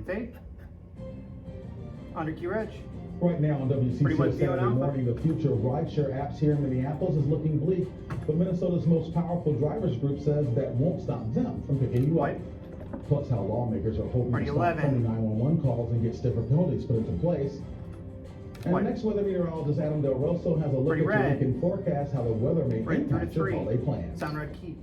and fade. Under Q Reg. Right now on Pretty much WCCO Theo and Saturday Alpha. morning, the future of rideshare apps here in Minneapolis is looking bleak. But Minnesota's most powerful drivers group says that won't stop them from picking you up. White. Plus how lawmakers are hoping Pretty to stop 11. phony 911 calls and get stiffer penalties put into place. And White. next weather meteorologist Adam Del Rosso has a look Pretty at your red. weekend forecast, how the weather may Red through to impact your 3. holiday plans. Sound red key.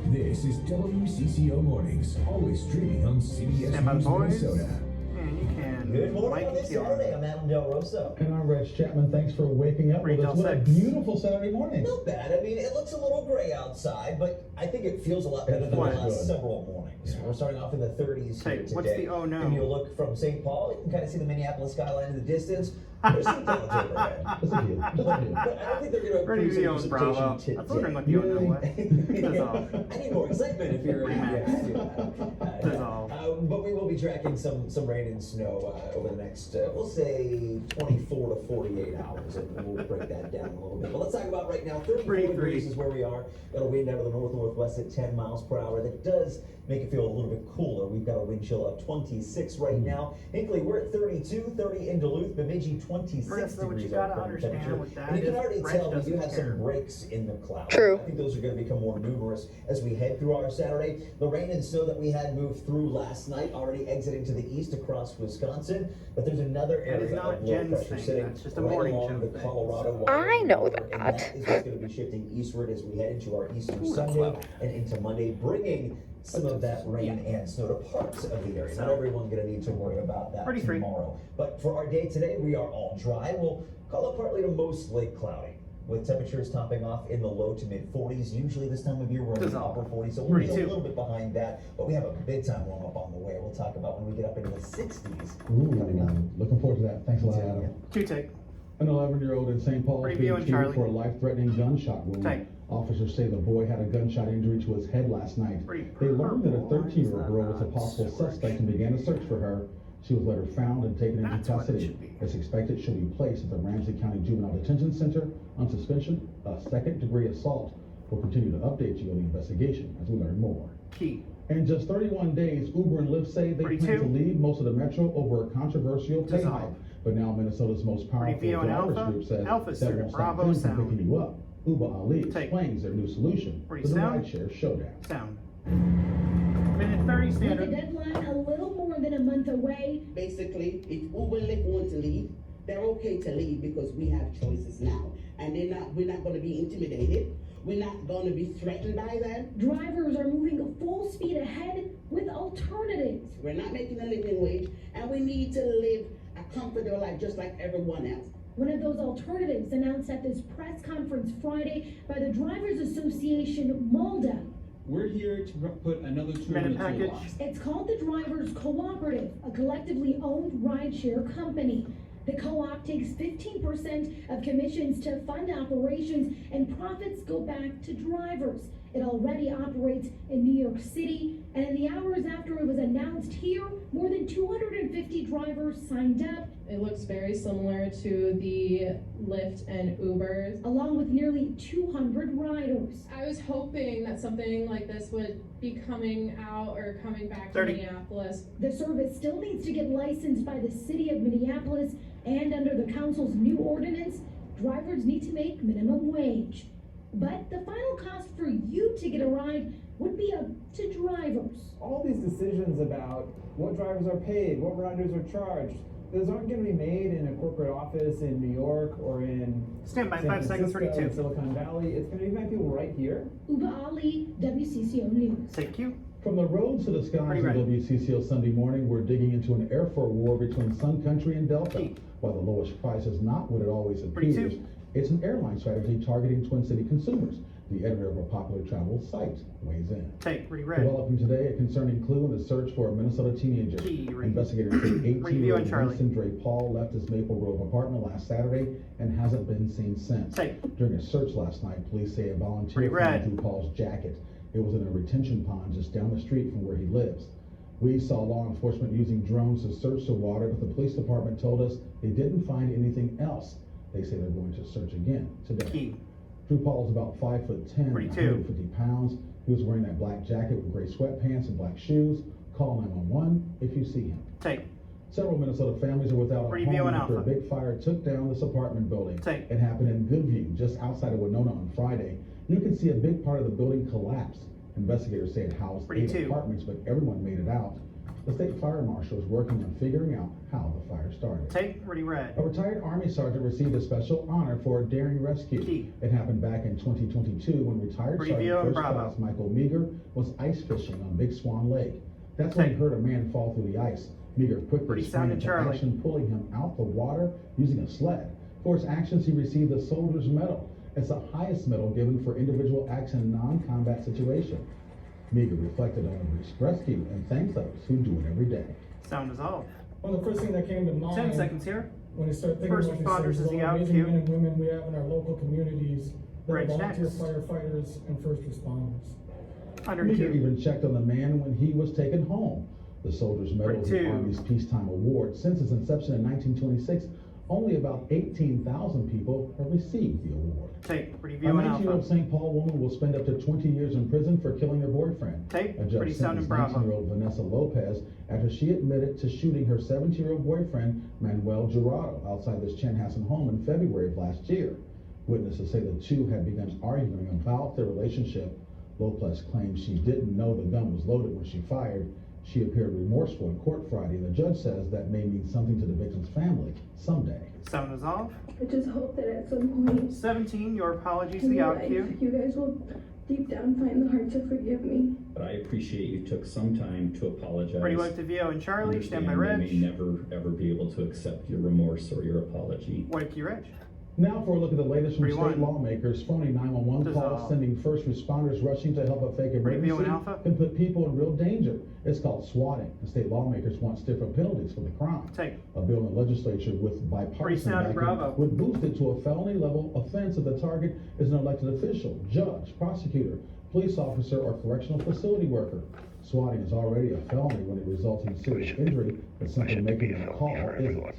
This is WCCO Mornings, always streaming on CBS Stand by, News boys. Minnesota. And you can. Good morning Mike on this Keeler. Saturday. I'm Adam Del Rosso. And I'm Reg Chapman. Thanks for waking up with Retail us. What a 6. beautiful Saturday morning. Not bad. I mean, it looks a little gray outside, but I think it feels a lot better than the What? last several mornings. We're starting off in the 30s here Hey, today. what's the oh no? And you look from St. Paul, you can kind of see the Minneapolis skyline in the distance. There's some clouds overhead. Just a few. Just a few. But I don't think they're going to Pretty approve video some on Bravo. precipitation I was wondering what today. the oh no was. That's all. I need more excitement if you're That's all. But we will be tracking some rain and snow over the next, we'll say 24 to 48 hours, and we'll break that down a little bit. But let's talk about right now. 34 33. degrees is where we are. Got a wind out of the north-northwest at 10 miles per hour. That does make it feel a little bit cooler. We've got a wind chill of 26 right now. Hinkley, we're at 32, 30 in Duluth. Bemidji, 26 Chris, though, what you degrees gotta our current understand temperature. with that And you can is already Reg tell we do doesn't have care. some breaks in the clouds. True. I think those are going to become more numerous as we head through our Saturday. The rain and snow that we had moved through last night, already exiting to the east across Wisconsin. But there's another That is area not of low Jen's pressure thing. sitting That's just a right morning along show the thing. Colorado I know border, and that. that is what's going to be shifting eastward as we head into our Easter Ooh, that's Sunday low. and into Monday, bringing some of that rain and snow to parts of the area. Not everyone's going to need to worry about that Pretty free. tomorrow. But for our day today, we are all dry. We'll call it partly to mostly cloudy, with temperatures topping off in the low to mid 40s. Usually this time of year we're in the Dissolve. upper 40s, so we'll be a 32. little bit behind that, but we have a big time warm up on the way. We'll talk about when we get up into the 60s coming up. Ooh, looking forward to that. Thanks a lot, Adam. 2 take. An 11-year-old in St. Paul is Review being and treated Charlie. for a life-threatening gunshot wound. Take. Officers say the boy had a gunshot injury to his head last night. Pretty They learned that a purple. 13-year-old girl was a That's possible not suspect and began a search for her. She was later found and taken into That's what it custody. should be. It's expected she'll be placed at the Ramsey County Juvenile Detention Center on suspension of second-degree assault. We'll continue to update you on the investigation as we learn more. Key. In just 31 days, Uber and Lyft say they plan 32. to leave most of the metro over a controversial pay Dissolve. hike. But now Minnesota's most powerful Review and drivers Alpha. group says Alpha that Center, won't stop Bravo them from Sound. picking you up. Uber Ali Take. explains their new solution Pretty to the sound. rideshare showdown. Sound. Minute 30 With the standard. deadline a little more than a month away, Basically, if Uber and Lyft want to leave, they're okay to leave because we have choices now. And we're not gonna be intimidated. We're not gonna be threatened by them. drivers are moving full speed ahead with alternatives. We're not making a living wage, and we need to live a comfortable life just like everyone else. One of those alternatives announced at this press conference Friday by the Drivers Association, MALDA. We're here to put another tool Minute in the package. toolbox. It's called the Drivers Cooperative, a collectively owned rideshare company. The co-op takes 15% of commissions to fund operations, and profits go back to drivers. It already operates in New York City, and in the hours after it was announced here, more than 250 drivers signed up, It looks very similar to the Lyft and Ubers. along with nearly 200 riders. I was hoping that something like this would be coming out or coming back to 30. Minneapolis. The service still needs to get licensed by the city of Minneapolis, and under the council's new ordinance, drivers need to make minimum wage. But the final cost for you to get a ride would be up to drivers. All these decisions about what drivers are paid, what riders are charged, those aren't going to be made in a corporate office in New York or in Stand by, San 5 seconds, Francisco, 32. in Silicon Valley. It's going to be by people right here. Uba Ali, WCCO News. Take Q. From the roads to the skies Pretty on right. WCCO Sunday morning, we're digging into an airfare war between Sun Country and Delta. Key. While the lowest price is not what it always Pretty appears, two. it's an airline strategy targeting Twin City consumers. The editor of a popular travel site weighs in. Take. Pretty red. Developing today, a concerning clue in the search for a Minnesota teenager. Key. Investigators say Review 18-year-old on Charlie. Mason Dre Paul left his Maple Grove apartment last Saturday and hasn't been seen since. Take. During a search last night, police say a Pretty volunteer red. found through Paul's jacket. It was in a retention pond just down the street from where he lives. We saw law enforcement using drones to search the water, but the police department told us they didn't find anything else. They say they're going to search again today. Key. Drew Paul is about 5'10", 42. 150 pounds. He was wearing that black jacket with gray sweatpants and black shoes. Call 911 if you see him. Take. Several Minnesota families are without a Review home and after a Alpha. big fire took down this apartment building. Take. It happened in Goodview, just outside of Winona on Friday. You can see a big part of the building collapse. Investigators say it housed 8 42. apartments, but everyone made it out. The state fire marshal is working on figuring out how the fire started. Take. Ready red. A retired Army sergeant received a special honor for a daring rescue. Key. It happened back in 2022 when retired Review Sergeant and First Bravo. Class Michael Meager was ice fishing on Big Swan Lake. That's when he Take. heard a man fall through the ice. Meager quickly Pretty sprang sounding into Charlie. action, pulling him out the water using a sled. For his actions, he received the Soldier's Medal. It's the highest medal given for individual acts in non-combat situation. Meager reflected on the rescue and thanked those who do it every day. Sound dissolved. Well, the first thing that came to mind 10 seconds here. when you start thinking First about responders these is things, the all the out amazing cue. men and women we have in our local communities that are Bridge volunteer next. firefighters and first responders. Under Meager Q. even checked on the man when he was taken home. The Soldier's Medal is the 42. Army's peacetime award. Since its inception in 1926, only about 18,000 people have received the award. Take. A Review and 19-year-old Alpha. St. Paul woman will spend up to 20 years in prison for killing her boyfriend. Take. A judge Pretty sounding sentenced Bravo. 19-year-old Vanessa Lopez after she admitted to shooting her 17-year-old boyfriend, Manuel Gerardo, outside this Chanhassen home in February of last year. Witnesses say the two had begun arguing about their relationship. Lopez claims she didn't know the gun was loaded when she fired. She appeared remorseful in court Friday, and the judge says that may mean something to the victim's family someday. Sound dissolved. I just hope that at some point, 17. Your apologies to in the your out life, cue. you guys will deep down find the heart to forgive me. But I appreciate you took some time to apologize. Ready white to VO and Charlie. Stand by Understand Reg. they may never, ever be able to accept your remorse or your apology. White key Reg. Now for a look at the latest from state 31. lawmakers. Phony 911 calls Dissolve. sending first responders rushing to help a fake Review and emergency Alpha. can put people in real danger. It's called swatting. The state lawmakers want stiffer penalties for the crime. Take. A bill in the legislature with bipartisan sounding, backing Bravo. would boost it to a felony level offense if the target is an elected official, judge, prosecutor, police officer, or correctional facility worker. Swatting is already a felony when it results in serious injury, but simply making a call isn't.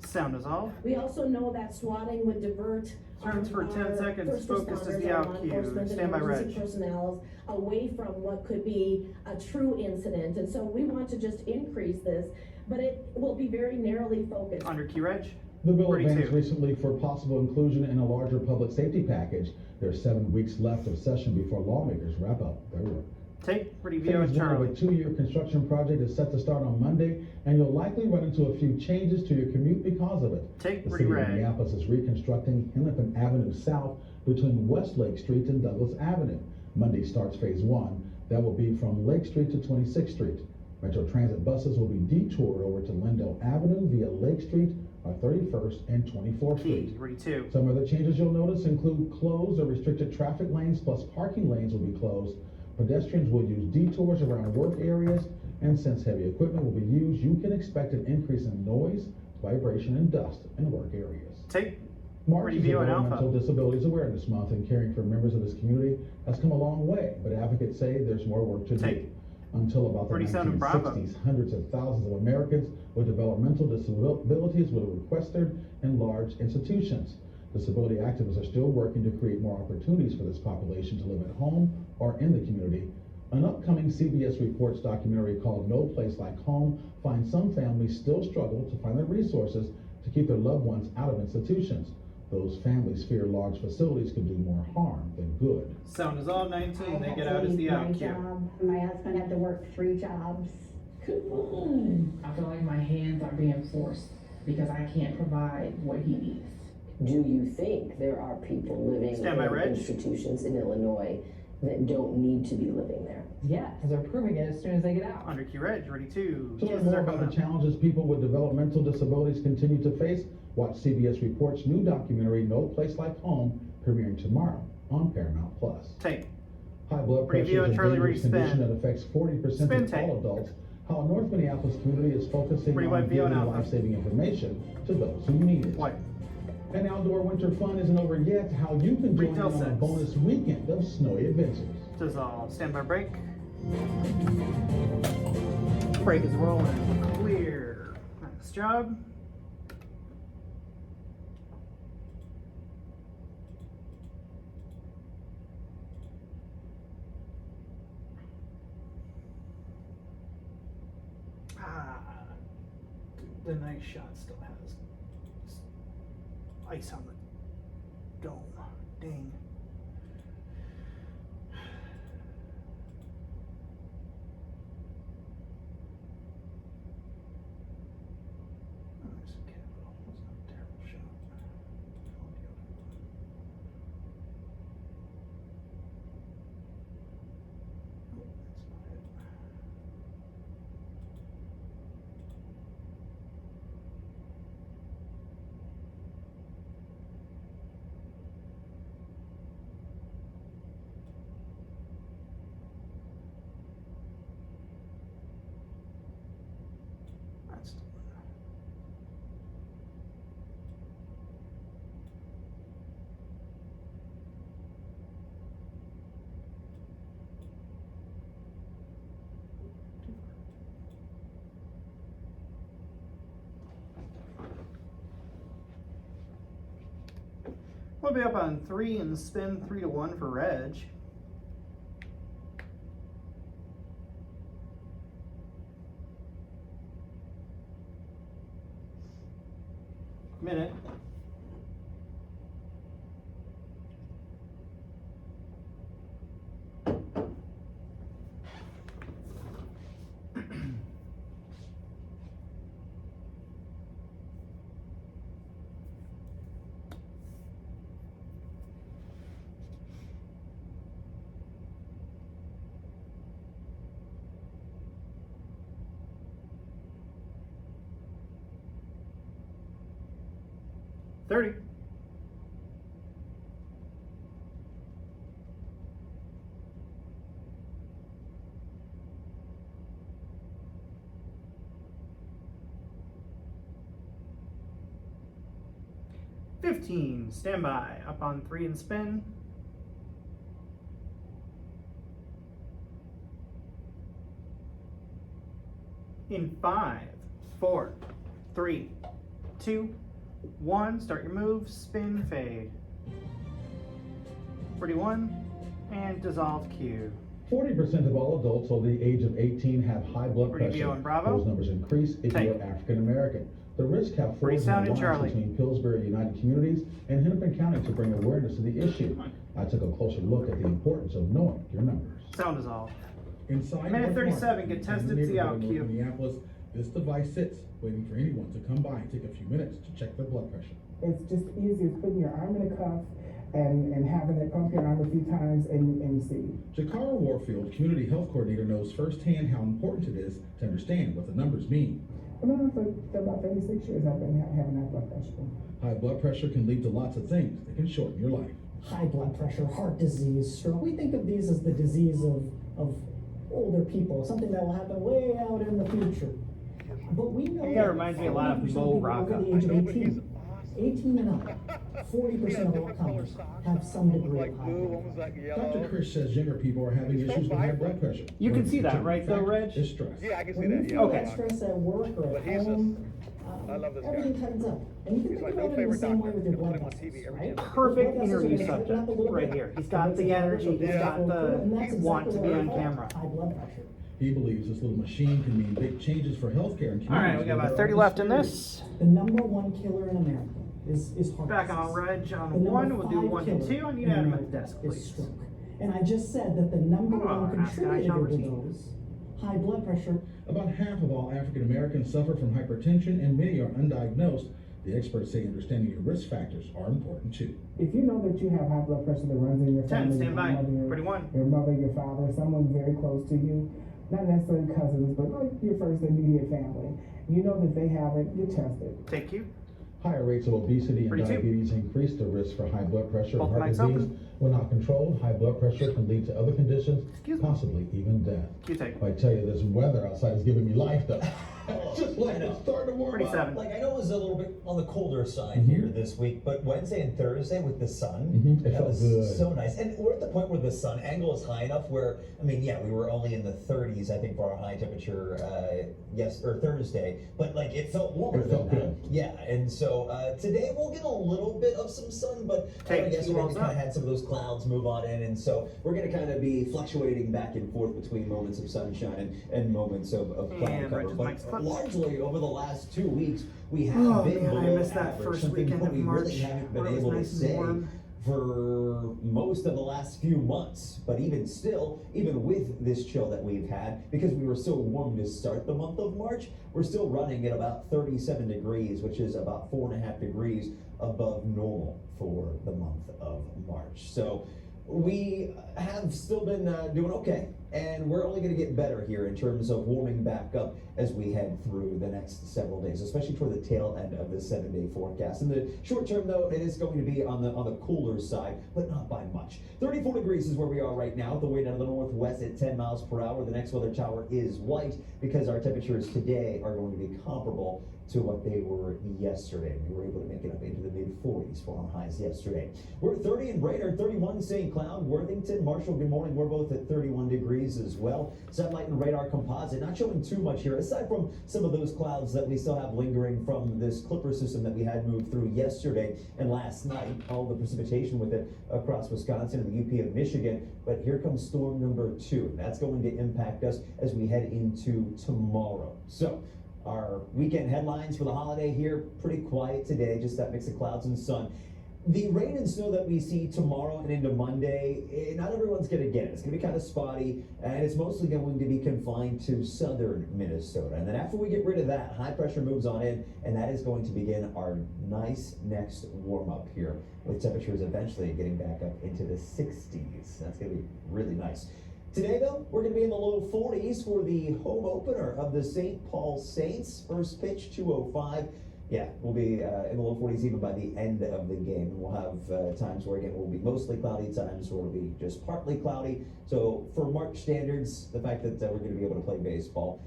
Sound dissolved. We also know that swatting would divert Turns for 10 our seconds. first Focus is responders, the our out law cue. enforcement and Stand by emergency Reg. personnel away from what could be a true incident. And so we want to just increase this, but it will be very narrowly focused. Under key Reg. The bill 42. advanced recently for possible inclusion in a larger public safety package. There's 7 weeks left of session before lawmakers wrap up their work. Take. Ready VO and Phase one of Charlie. a 2-year construction project is set to start on Monday, and you'll likely run into a few changes to your commute because of it. Take. The Ready city of Reg. Minneapolis is reconstructing Hennepin Avenue South between West Lake Street and Douglas Avenue. Monday starts phase 1. That will be from Lake Street to 26th Street. Metro Transit buses will be detoured over to Lindell Avenue via Lake Street on 31st and 24th Street. Key. Ready 2. Some other changes you'll notice include closed or restricted traffic lanes, plus parking lanes will be closed. Pedestrians will use detours around work areas, and since heavy equipment will be used, you can expect an increase in noise, vibration, and dust in work areas. Take. March is Review and Alpha. Environmental Disabilities Awareness Month, and caring for members of this community has come a long way, but advocates say there's more work to do. Take. Until about the Pretty sounding Bravo. 1960s, hundreds of thousands of Americans with developmental disabilities were requested in large institutions. Disability activists are still working to create more opportunities for this population to live at home or in the community. An upcoming CBS Reports documentary called No Place Like Home finds some families still struggle to find the resources to keep their loved ones out of institutions. Those families fear large facilities could do more harm than good. Sound dissolved. 19. They get out as the out cue. My husband had to work 3 jobs. Come on. I feel like my hands are being forced because I can't provide what he needs. Do you think there are people living Stand by, Reg. institutions in Illinois that don't need to be living there? Yeah, because they're proving it as soon as they get out. Under key Reg. Ready 2. To learn Jesus more are about coming the up. challenges people with developmental disabilities continue to face, watch CBS Reports' new documentary, No Place Like Home, premiering tomorrow on Paramount+. Take. High blood pressure Review is and a Charlie dangerous Reed condition spin. that affects 40% Spin of tape. all adults. How a North Minneapolis community is focusing Pretty on white VO giving and Alpha. life-saving information to those who need it. White. And outdoor winter fun isn't over yet. How you can join in Retail on a sets. bonus weekend of snowy adventures. Dissolve. Stand by break. Break is rolling. Clear. Nice job. The nice shot still has ice on the dome. Dang. Nice capital. That's not a terrible shot. Oh, that's not it. That's the one. We'll be up on 3 and spin 3-1 for Reg. Minute. $30. $15. Stand by. Up on 3 and spin. In 5, 4, 3, 2, 1. Start your move. Spin, fade. 41 and dissolve Q. 40% of all adults over the age of 18 have high blood Radio pressure. and Bravo. Those numbers increase if Take. you're African American. The risk have Free forged sound an and Charlie. alliance between Pillsbury United Communities and Hennepin County to bring awareness to the issue. I took a closer look at the importance of knowing your numbers. Sound dissolve. Inside Minute North 37, Market, get in tested, the see neighborhood out, of Q. North Minneapolis, this device sits, waiting for anyone to come by and take a few minutes to check their blood pressure. It's just easy as putting your arm in a cuff and having it pump your arm a few times and see. Jakara Warfield, Community Health Coordinator, knows firsthand how important it is to understand what the numbers mean. I've been on for about 36 years. I've been having high blood pressure. High blood pressure can lead to lots of things that can shorten your life. High blood pressure, heart disease, stroke. We think of these as the disease of older people, something that will happen way out in the future. But we know That reminds me a lot of 40% Mo people Rocca. over the age of 18. 18 and up, 40% of all comers have some degree of high blood pressure. Dr. Chris says younger people are having issues with high blood pressure. You can One see that, contributing right, though, factor Reg? is stress. Yeah, I can see When you that. feel Okay. that stress at work or at home, I love this guy. everything tightens up. And you can He's think my about new it in the favorite same way doctor. with your They put blood him on vessels, TV every right? chance. Perfect Blood vessels are interview gonna tighten subject up a little right bit. here. He's got Makes the it harder, energy, so he's blood got flow through it, and the that's want to exactly be what on we call camera. high blood pressure. He believes this little machine can mean big changes for healthcare and communities. All right, we got where about there 30 are left in disparities. this. The number one killer in America is heart Back disease. on Reg The on number 1. We'll do 5 1 and killer 2. I need in Adam at the America desk, is please. stroke. And I just said that the number Oh, one ask guy, contributor John to Routine. those, high blood pressure. About half of all African Americans suffer from hypertension, and many are undiagnosed. The experts say understanding your risk factors are important too. If you know that you have high blood pressure that runs in your 10, family, stand by. your 31. your mother, your father, someone very close to you, not necessarily cousins, but like your first immediate family, you know that they have it, you test it. Take you. Higher rates of obesity and 32. diabetes increase the risk for high blood pressure Both and heart mics disease. open. When not controlled, high blood pressure can lead to other conditions, Excuse me. possibly even death. You take. I tell you, this weather outside is giving me life though. Just like it's starting to warm up. 37. Like, I know it was a little bit on the colder side here this week, but Wednesday and Thursday with the sun, It that felt was good. so nice. And we're at the point where the sun angle is high enough where, I mean, yeah, we were only in the 30s, I think, for our high temperature, Thursday, but like it felt warmer It than felt that. good. Yeah, and so today we'll get a little bit of some sun, but yesterday we kind of had some of those clouds move on in, and so we're going to kind of be fluctuating back and forth between moments of sunshine and moments of cloud And cover. Rachel's But mic's clipped. largely over the last 2 weeks, we have Oh, been man, I below missed that average, first something weekend of we March really haven't been where it was able nice to and say warm. for most of the last few months. But even still, even with this chill that we've had, because we were so warm to start the month of March, we're still running at about 37 degrees, which is about 4.5 degrees above normal for the month of March. So we have still been doing okay, and we're only going to get better here in terms of warming back up as we head through the next several days, especially toward the tail end of the 7-day forecast. In the short term, though, it is going to be on the cooler side, but not by much. 34 degrees is where we are right now, the wind out of the northwest at 10 miles per hour. The next weather tower is white because our temperatures today are going to be comparable to what they were yesterday. We were able to make it up into the mid-40s for our highs yesterday. We're at 30 in Brainerd, 31 St. Cloud, Worthington, Marshall, good morning. We're both at 31 degrees as well. Satellite and radar composite, not showing too much here, aside from some of those clouds that we still have lingering from this Clipper system that we had moved through yesterday and last night. All the precipitation with it across Wisconsin and the UP of Michigan. But here comes storm number 2. That's going to impact us as we head into tomorrow. So, our weekend headlines for the holiday here, pretty quiet today, just that mix of clouds and sun. The rain and snow that we see tomorrow and into Monday, not everyone's going to get it. It's going to be kind of spotty, and it's mostly going to be confined to southern Minnesota. And then after we get rid of that, high pressure moves on in, and that is going to begin our nice next warm-up here, with temperatures eventually getting back up into the 60s. That's going to be really nice. Today, though, we're going to be in the low 40s for the home opener of the St. Paul Saints. First pitch, 2:05. Yeah, we'll be in the low 40s even by the end of the game. We'll have times where, again, we'll be mostly cloudy, times where it'll be just partly cloudy. So for March standards, the fact that we're going to be able to play baseball,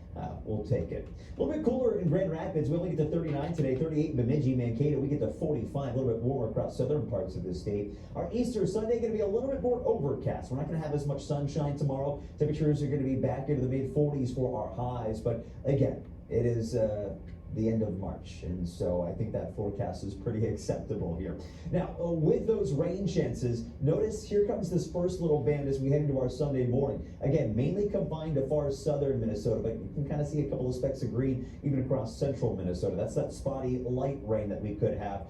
we'll take it. A little bit cooler in Grand Rapids. We only get to 39 today, 38 in Bemidji, Mankato. We get to 45, a little bit warmer across southern parts of the state. Our Easter Sunday going to be a little bit more overcast. We're not going to have as much sunshine tomorrow. Temperatures are going to be back into the mid-40s for our highs. But again, it is the end of March, and so I think that forecast is pretty acceptable here. Now, with those rain chances, notice here comes this first little band as we head into our Sunday morning. Again, mainly confined to far southern Minnesota, but you can kind of see a couple of specks of green even across central Minnesota. That's that spotty light rain that we could have.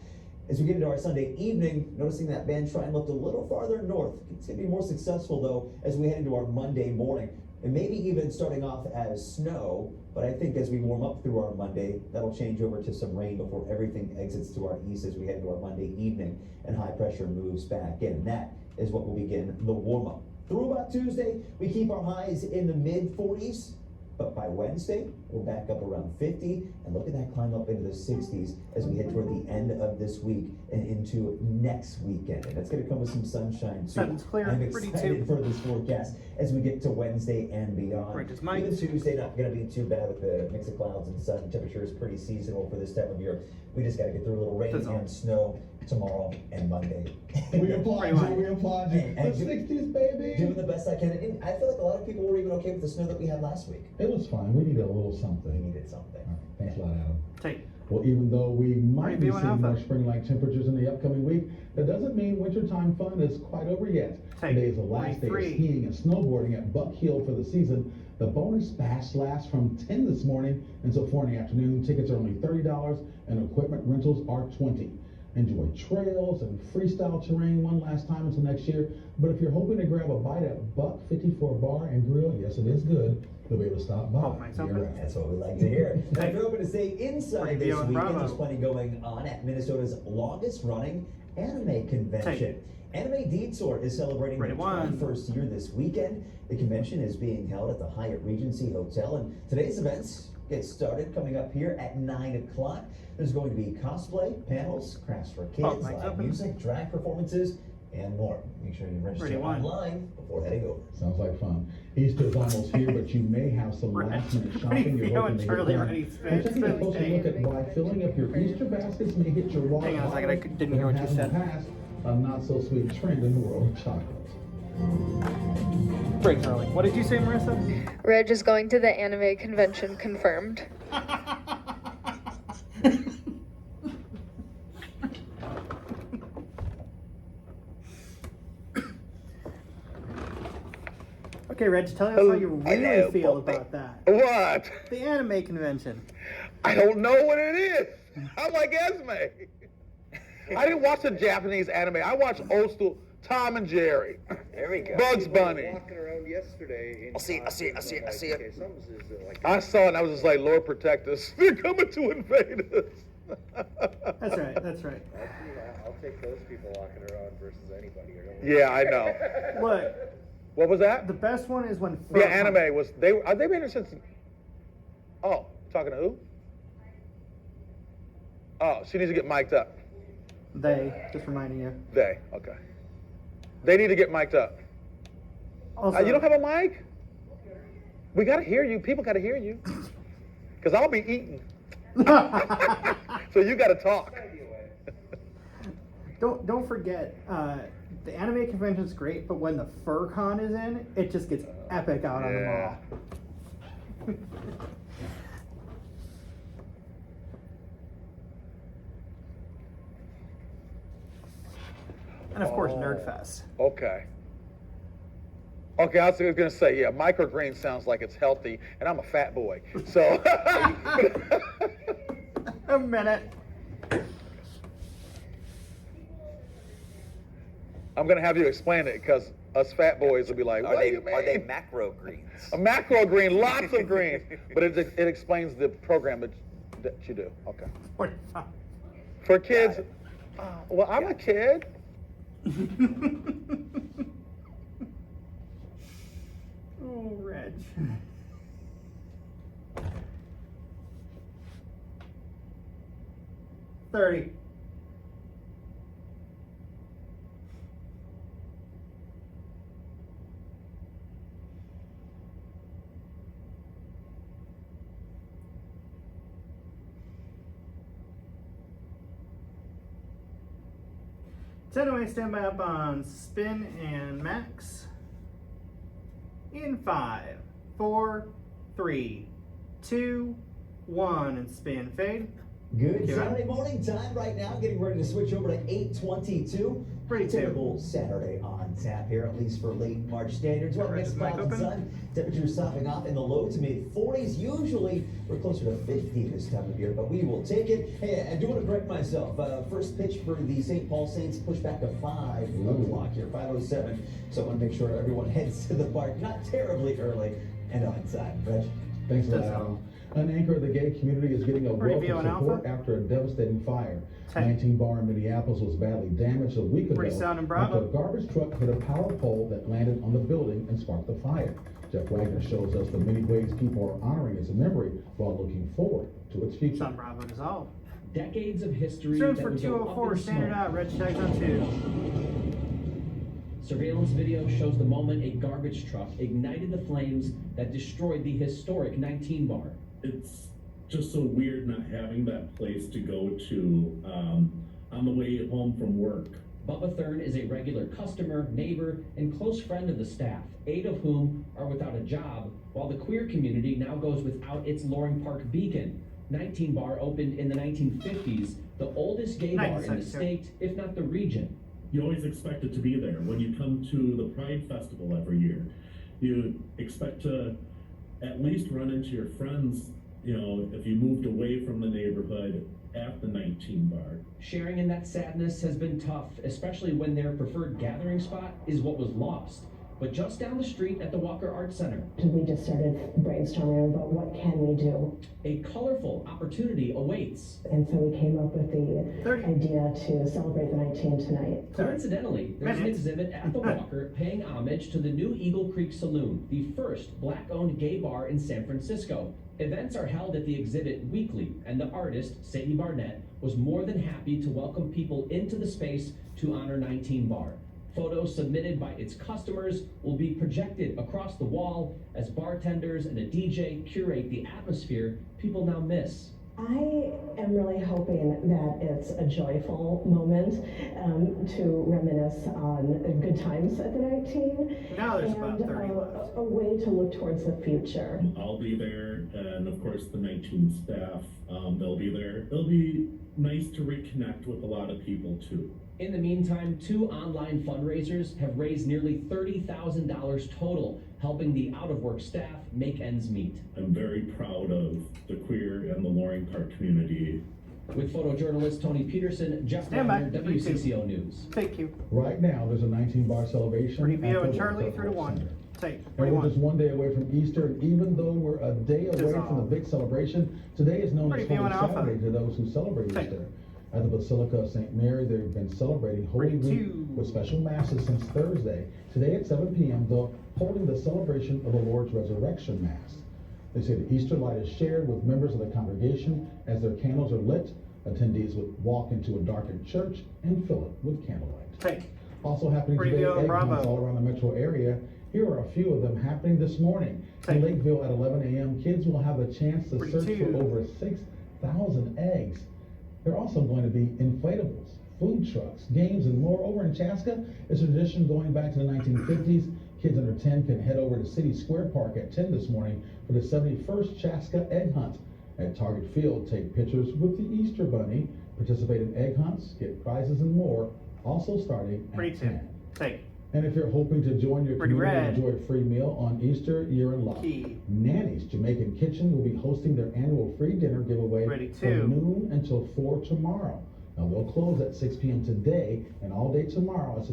As we get into our Sunday evening, noticing that band try and lift a little farther north. It's going to be more successful, though, as we head into our Monday morning. And maybe even starting off as snow, but I think as we warm up through our Monday, that'll change over to some rain before everything exits to our east as we head into our Monday evening and high pressure moves back in. And that is what will begin the warm up. Through about Tuesday, we keep our highs in the mid-40s, but by Wednesday, we're back up around 50, and look at that climb up into the 60s as we head toward the end of this week and into next weekend. And that's going to come with some sunshine too. Sun's clear, I'm 32. excited for this forecast as we get to Wednesday and beyond. Right, it's Mike. Even Tuesday, not going to be too bad with the mix of clouds and sun. Temperature is pretty seasonal for this time of year. We just got to get through a little rain and snow tomorrow and Monday. We applaud you, we applaud you. And The 60s, baby. doing the best I can. And I feel like a lot of people were even okay with the snow that we had last week. It was fine. We needed a little something. We needed something. All right, thanks a lot, Adam. Take. Well, even though we might be Review and seeing alpha. more spring-like temperatures in the upcoming week, that doesn't mean wintertime fun is quite over yet. Take. Today is the last day of 43. skiing and snowboarding at Buck Hill for the season. The bonus bash lasts from 10 this morning until 4 in the afternoon. Tickets are only $30 and equipment rentals are $20. Enjoy trails and freestyle terrain one last time until next year. But if you're hoping to grab a bite at Buck 54 Bar and Grill, yes, it is good. You'll be able to stop by. Oh, nice open. You're right. That's what we like to hear. Now, if you're hoping to stay inside this Review and weekend, Bravo. there's plenty going on at Minnesota's longest running anime convention. Anime Detour is celebrating their Rated 1. 21st year this weekend. The convention is being held at the Hyatt Regency Hotel, and today's events get started coming up here at 9 o'clock. There's going to be cosplay, panels, crafts for kids, mic's live open. music, drag performances, and more. Make sure you register 31. online before heading over. Sounds like fun. Easter's almost here, but you may have some last minute shopping you're hoping to get Charlie done. already We're taking a closer look at why filling up your Easter baskets may hit your wallet. Hang on a second, I didn't hear what you said. Past a not so sweet trend in the world of chocolate. Break, Charlie. What did you say, Marissa? Reg is going to the anime convention, confirmed. Okay, Reg, tell us how you really feel about that. What? The anime convention. I don't know what it is. I'm like Esme. I didn't watch the Japanese anime. I watched old school Tom and Jerry. There we go. Bugs Bunny. Walking around yesterday. I see it. Okay, something's like I saw it and I was just like, Lord protect us. They're coming to invade us. That's right, that's right. I'll take those people walking around versus anybody. Yeah, I know. Look. What was that? The best one is when Yeah, anime was are they been here since? Oh, talking to who? Oh, she needs to get mic'd up. They, just reminding you. They, okay. They need to get mic'd up. Also, You don't have a mic? We gotta hear you. People gotta hear you. Cause I'll be eating. So you gotta talk. Don't forget, the anime convention's great, but when the FurCon is in, it just gets epic out on the mall. And of course, Nerdfest. Okay. Okay, I was gonna say, yeah, microgreen sounds like it's healthy, and I'm a fat boy, so. A minute. I'm gonna have you explain it, because us fat boys will be like, what do you mean? Are they macro greens? A macro green, lots of greens, but it explains the program that you do. Okay. 45. For kids, well, I'm a kid. Oh, Reg. $30. Anyway, stand by up on spin and max. In 5, 4, 3, 2, 1, and spin fade. Good Saturday morning time right now, getting ready to switch over to 8:22. Typical Saturday on tap here, at least for late March standards. Well, mixed clouds and sun, temperatures stopping off in the low to mid 40s. Usually we're closer to 50 this time of year, but we will take it. Hey, I do want to correct myself. First pitch for the St. Paul Saints pushed back to 5 o'clock here, 5:07. So I want to make sure everyone heads to the park not terribly early and on time. Reg? Thanks for that, Adam. An anchor of the gay community is getting a wealth of support after a devastating fire. 19 Bar in Minneapolis was badly damaged a week ago after a garbage truck hit a power pole that landed on the building and sparked the fire. Jeff Wagner shows us the many ways people are honoring its memory while looking forward to its future. Sun Bravo dissolved. Decades of history. Zones that for would go up 204, in standard smoke. out, red tags on 2. Surveillance video shows the moment a garbage truck ignited the flames that destroyed the historic 19 Bar. It's just so weird not having that place to go to on the way home from work. Bubba Thurn is a regular customer, neighbor, and close friend of the staff, 8 of whom are without a job, while the queer community now goes without its Loring Park beacon. 19 Bar opened in the 1950s, the oldest gay bar in the state, if not the region. You always expect it to be there. When you come to the Pride Festival every year, you expect to at least run into your friends, you know, if you moved away from the neighborhood at the 19 Bar. Sharing in that sadness has been tough, especially when their preferred gathering spot is what was lost. But just down the street at the Walker Arts Center, we just started brainstorming about what can we do. A colorful opportunity awaits. And so we came up with the idea to celebrate the 19 tonight. Coincidentally, there's an exhibit at the Walker paying homage to the new Eagle Creek Saloon, the first black-owned gay bar in San Francisco. Events are held at the exhibit weekly, and the artist, Sadie Barnett, was more than happy to welcome people into the space to honor 19 Bar. Photos submitted by its customers will be projected across the wall as bartenders and a DJ curate the atmosphere people now miss. I am really hoping that it's a joyful moment to reminisce on good times at the 19 Now there's and about 30 left. a way to look towards the future. I'll be there, and of course the 19 staff, they'll be there. It'll be nice to reconnect with a lot of people too. In the meantime, 2 online fundraisers have raised nearly $30,000 total, helping the out-of-work staff make ends meet. I'm very proud of the queer and the Loring Park community. With photojournalist Tony Peterson, Jeff Stand by. Wagner, WCCO News. Thank you. Right now, there's a 19-bar celebration. Pretty at Vito the and Charlie Winthrop 3 to 1. Center. Take And we're 41. just one day away from Easter, and even though we're a day away from the Dissolve. big celebration, today is known as Pretty Holy Vito and Alpha. Saturday to those who celebrate Take. Easter. At the Basilica of St. Mary, they've been celebrating Holy Pretty Week two. with special masses since Thursday. Today at 7 p.m., they're holding the celebration of the Lord's Resurrection Mass. They say the Easter light is shared with members of the congregation as their candles are lit. Attendees would walk into a darkened church and fill it with candlelight. Take. Also happening Pretty today, Vito and egg hunts Bravo. all around the metro area. Here are a few of them happening this morning. In Lakeville at 11 a.m., kids will have a chance to Pretty search two. for over 6,000 eggs. There are also going to be inflatables, food trucks, games, and more. Over in Chaska, it's a tradition going back to the 1950s. Kids under 10 can head over to City Square Park at 10 this morning for the 71st Chaska Egg Hunt. At Target Field, take pictures with the Easter Bunny, participate in egg hunts, get prizes, and more, also starting at Pretty 10. Take. And if you're hoping to join your Pretty community red. and enjoy a free meal on Easter, you're in luck. Key. Nanny's Jamaican Kitchen will be hosting their annual free dinner giveaway Ready from two. noon until 4 tomorrow. Now they'll close at 6 p.m. today and all day tomorrow as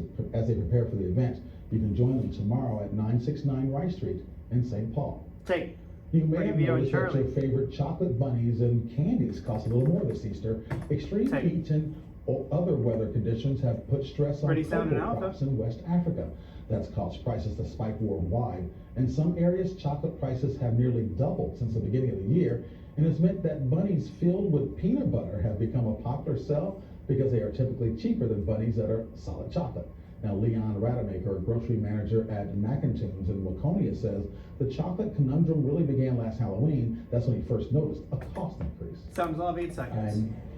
they prepare for the event. You can join them tomorrow at 969 Rice Street in St. Paul. Take. You may Pretty have Vito and noticed that Charlie. your favorite chocolate bunnies and candies cost a little more this Easter. Extreme Take. heat and other weather conditions have put stress on Pretty Sound and cocoa Alpha. crops in West Africa. That's caused prices to spike worldwide. In some areas, chocolate prices have nearly doubled since the beginning of the year, and it's meant that bunnies filled with peanut butter have become a popular sell because they are typically cheaper than bunnies that are solid chocolate. Now, Leon Rademacher, a grocery manager at McIntoons in Waconia, says the chocolate conundrum really began last Halloween. That's when he first noticed a cost increase. Sounds all of 8 seconds.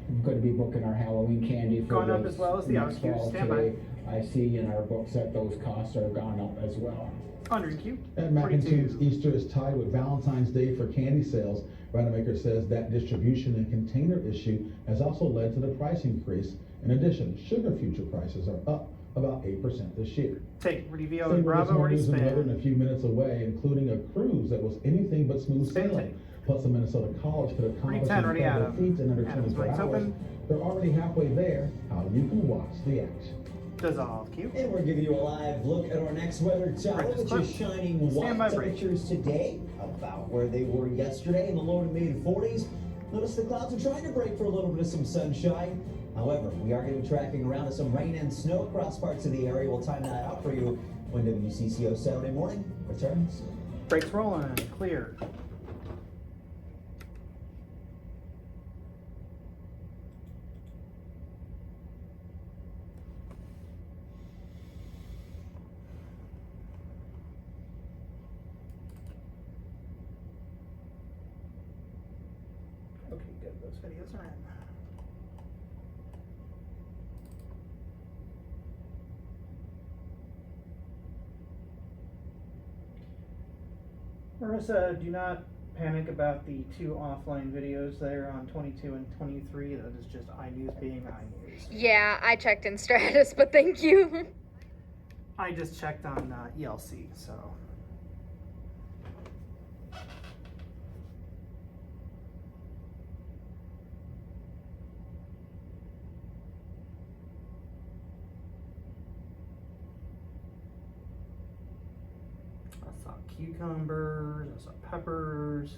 I'm going to be booking our Halloween candy for Going up this as well as the next outskirts. fall Stand by. today. I see in our books that those costs are gone up as well. 100 Q. At 42. McIntoons, Easter is tied with Valentine's Day for candy sales. Rademacher says that distribution and container issue has also led to the price increase. In addition, sugar future prices are up about 8% this year. Take. Pretty Vito Stay and with us, Bravo. more Already news and weather in spanned. a few minutes away, including a cruise that was anything but smooth Spin sailing. take. Plus, the Minnesota College could accomplish 10, already incredible Adam. feats in under Adam's 24 mic's hours. open. They're already halfway there. How you can watch the action. Dissolve. Q. And we're giving you a live look at our next weather tower, Right, which clip. is shining Stand by white. break. Temperatures today about where they were yesterday in the low to mid 40s. Notice the clouds are trying to break for a little bit of some sunshine. However, we are going to be tracking around to some rain and snow across parts of the area. We'll time that out for you when WCCO Saturday morning returns. Brakes rolling. Clear. Okay, good. Those videos are in. Marissa, do not panic about the 2 offline videos there on 22 and 23. That is just iNews being iNews. Yeah, I checked in Stratus, but thank you. I just checked on ELC, so. I saw cucumbers, I saw peppers.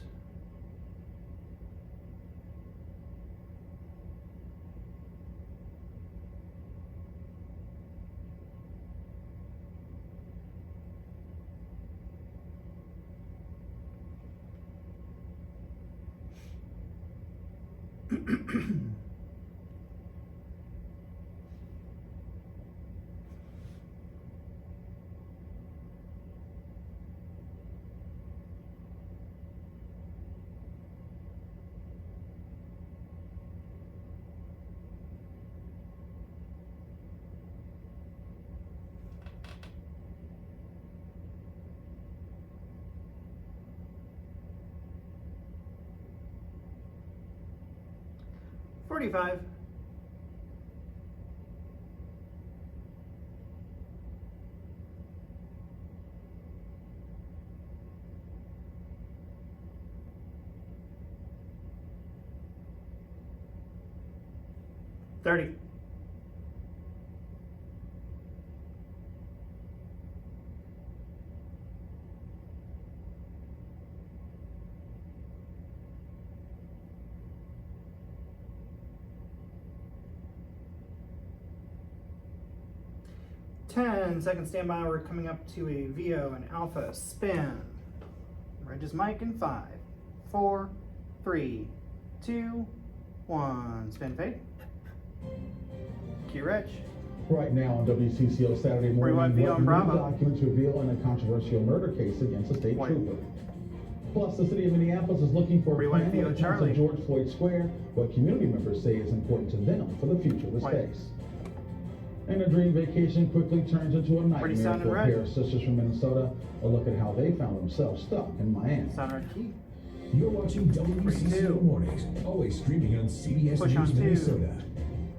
45. $30. Second standby, we're coming up to a VO and Alpha spin. Reg is Mike in 5, 4, 3, 2, 1. Spin fade. Cue Reg. Right now on WCCO Saturday morning, Rewind VO what and new Bravo. documents reveal in a controversial murder case against a state trooper. Plus, the city of Minneapolis is looking for a Rewind plan VO when it comes to Charlie. George Floyd Square, what community members say is important to them for the future of the space. And a dream vacation quickly turns into a nightmare sounding for a red. pair of sisters from Minnesota. A look at how they found themselves stuck in Miami. Sound red key. You're watching WCCO Mornings, always streaming on CBS Push on News 2. Minnesota.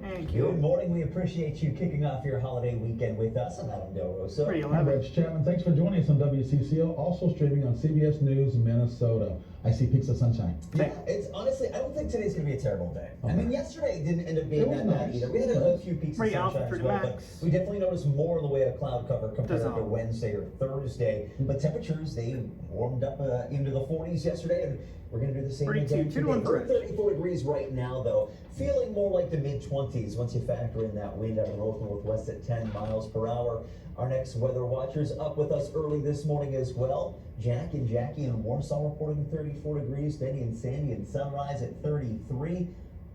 And Good morning. We appreciate you kicking off your holiday weekend with us. I'm Adam Del Rosso. I'm Reg Chapman. Thanks for joining us on WCCO, also streaming on CBS News Minnesota. I see peaks of sunshine. Yeah, it's honestly, I don't think today's going to be a terrible day. I mean, yesterday didn't end up being It was that bad nice. either. We had a few peaks of Pretty sunshine Alpha as well, but Max. we definitely noticed more in the way of cloud cover compared to Dissolve. Wednesday or Thursday. But temperatures, they warmed up into the 40s yesterday, and we're going to do the same 42, again 2 to today. 1 We're Reg. 34 degrees right now, though. Feeling more like the mid-20s once you factor in that wind out of the north-northwest at 10 miles per hour. Our next weather watchers up with us early this morning as well. Jack and Jackie in Warsaw reporting 34 degrees. Benny and Sandy in Sunrise at 33.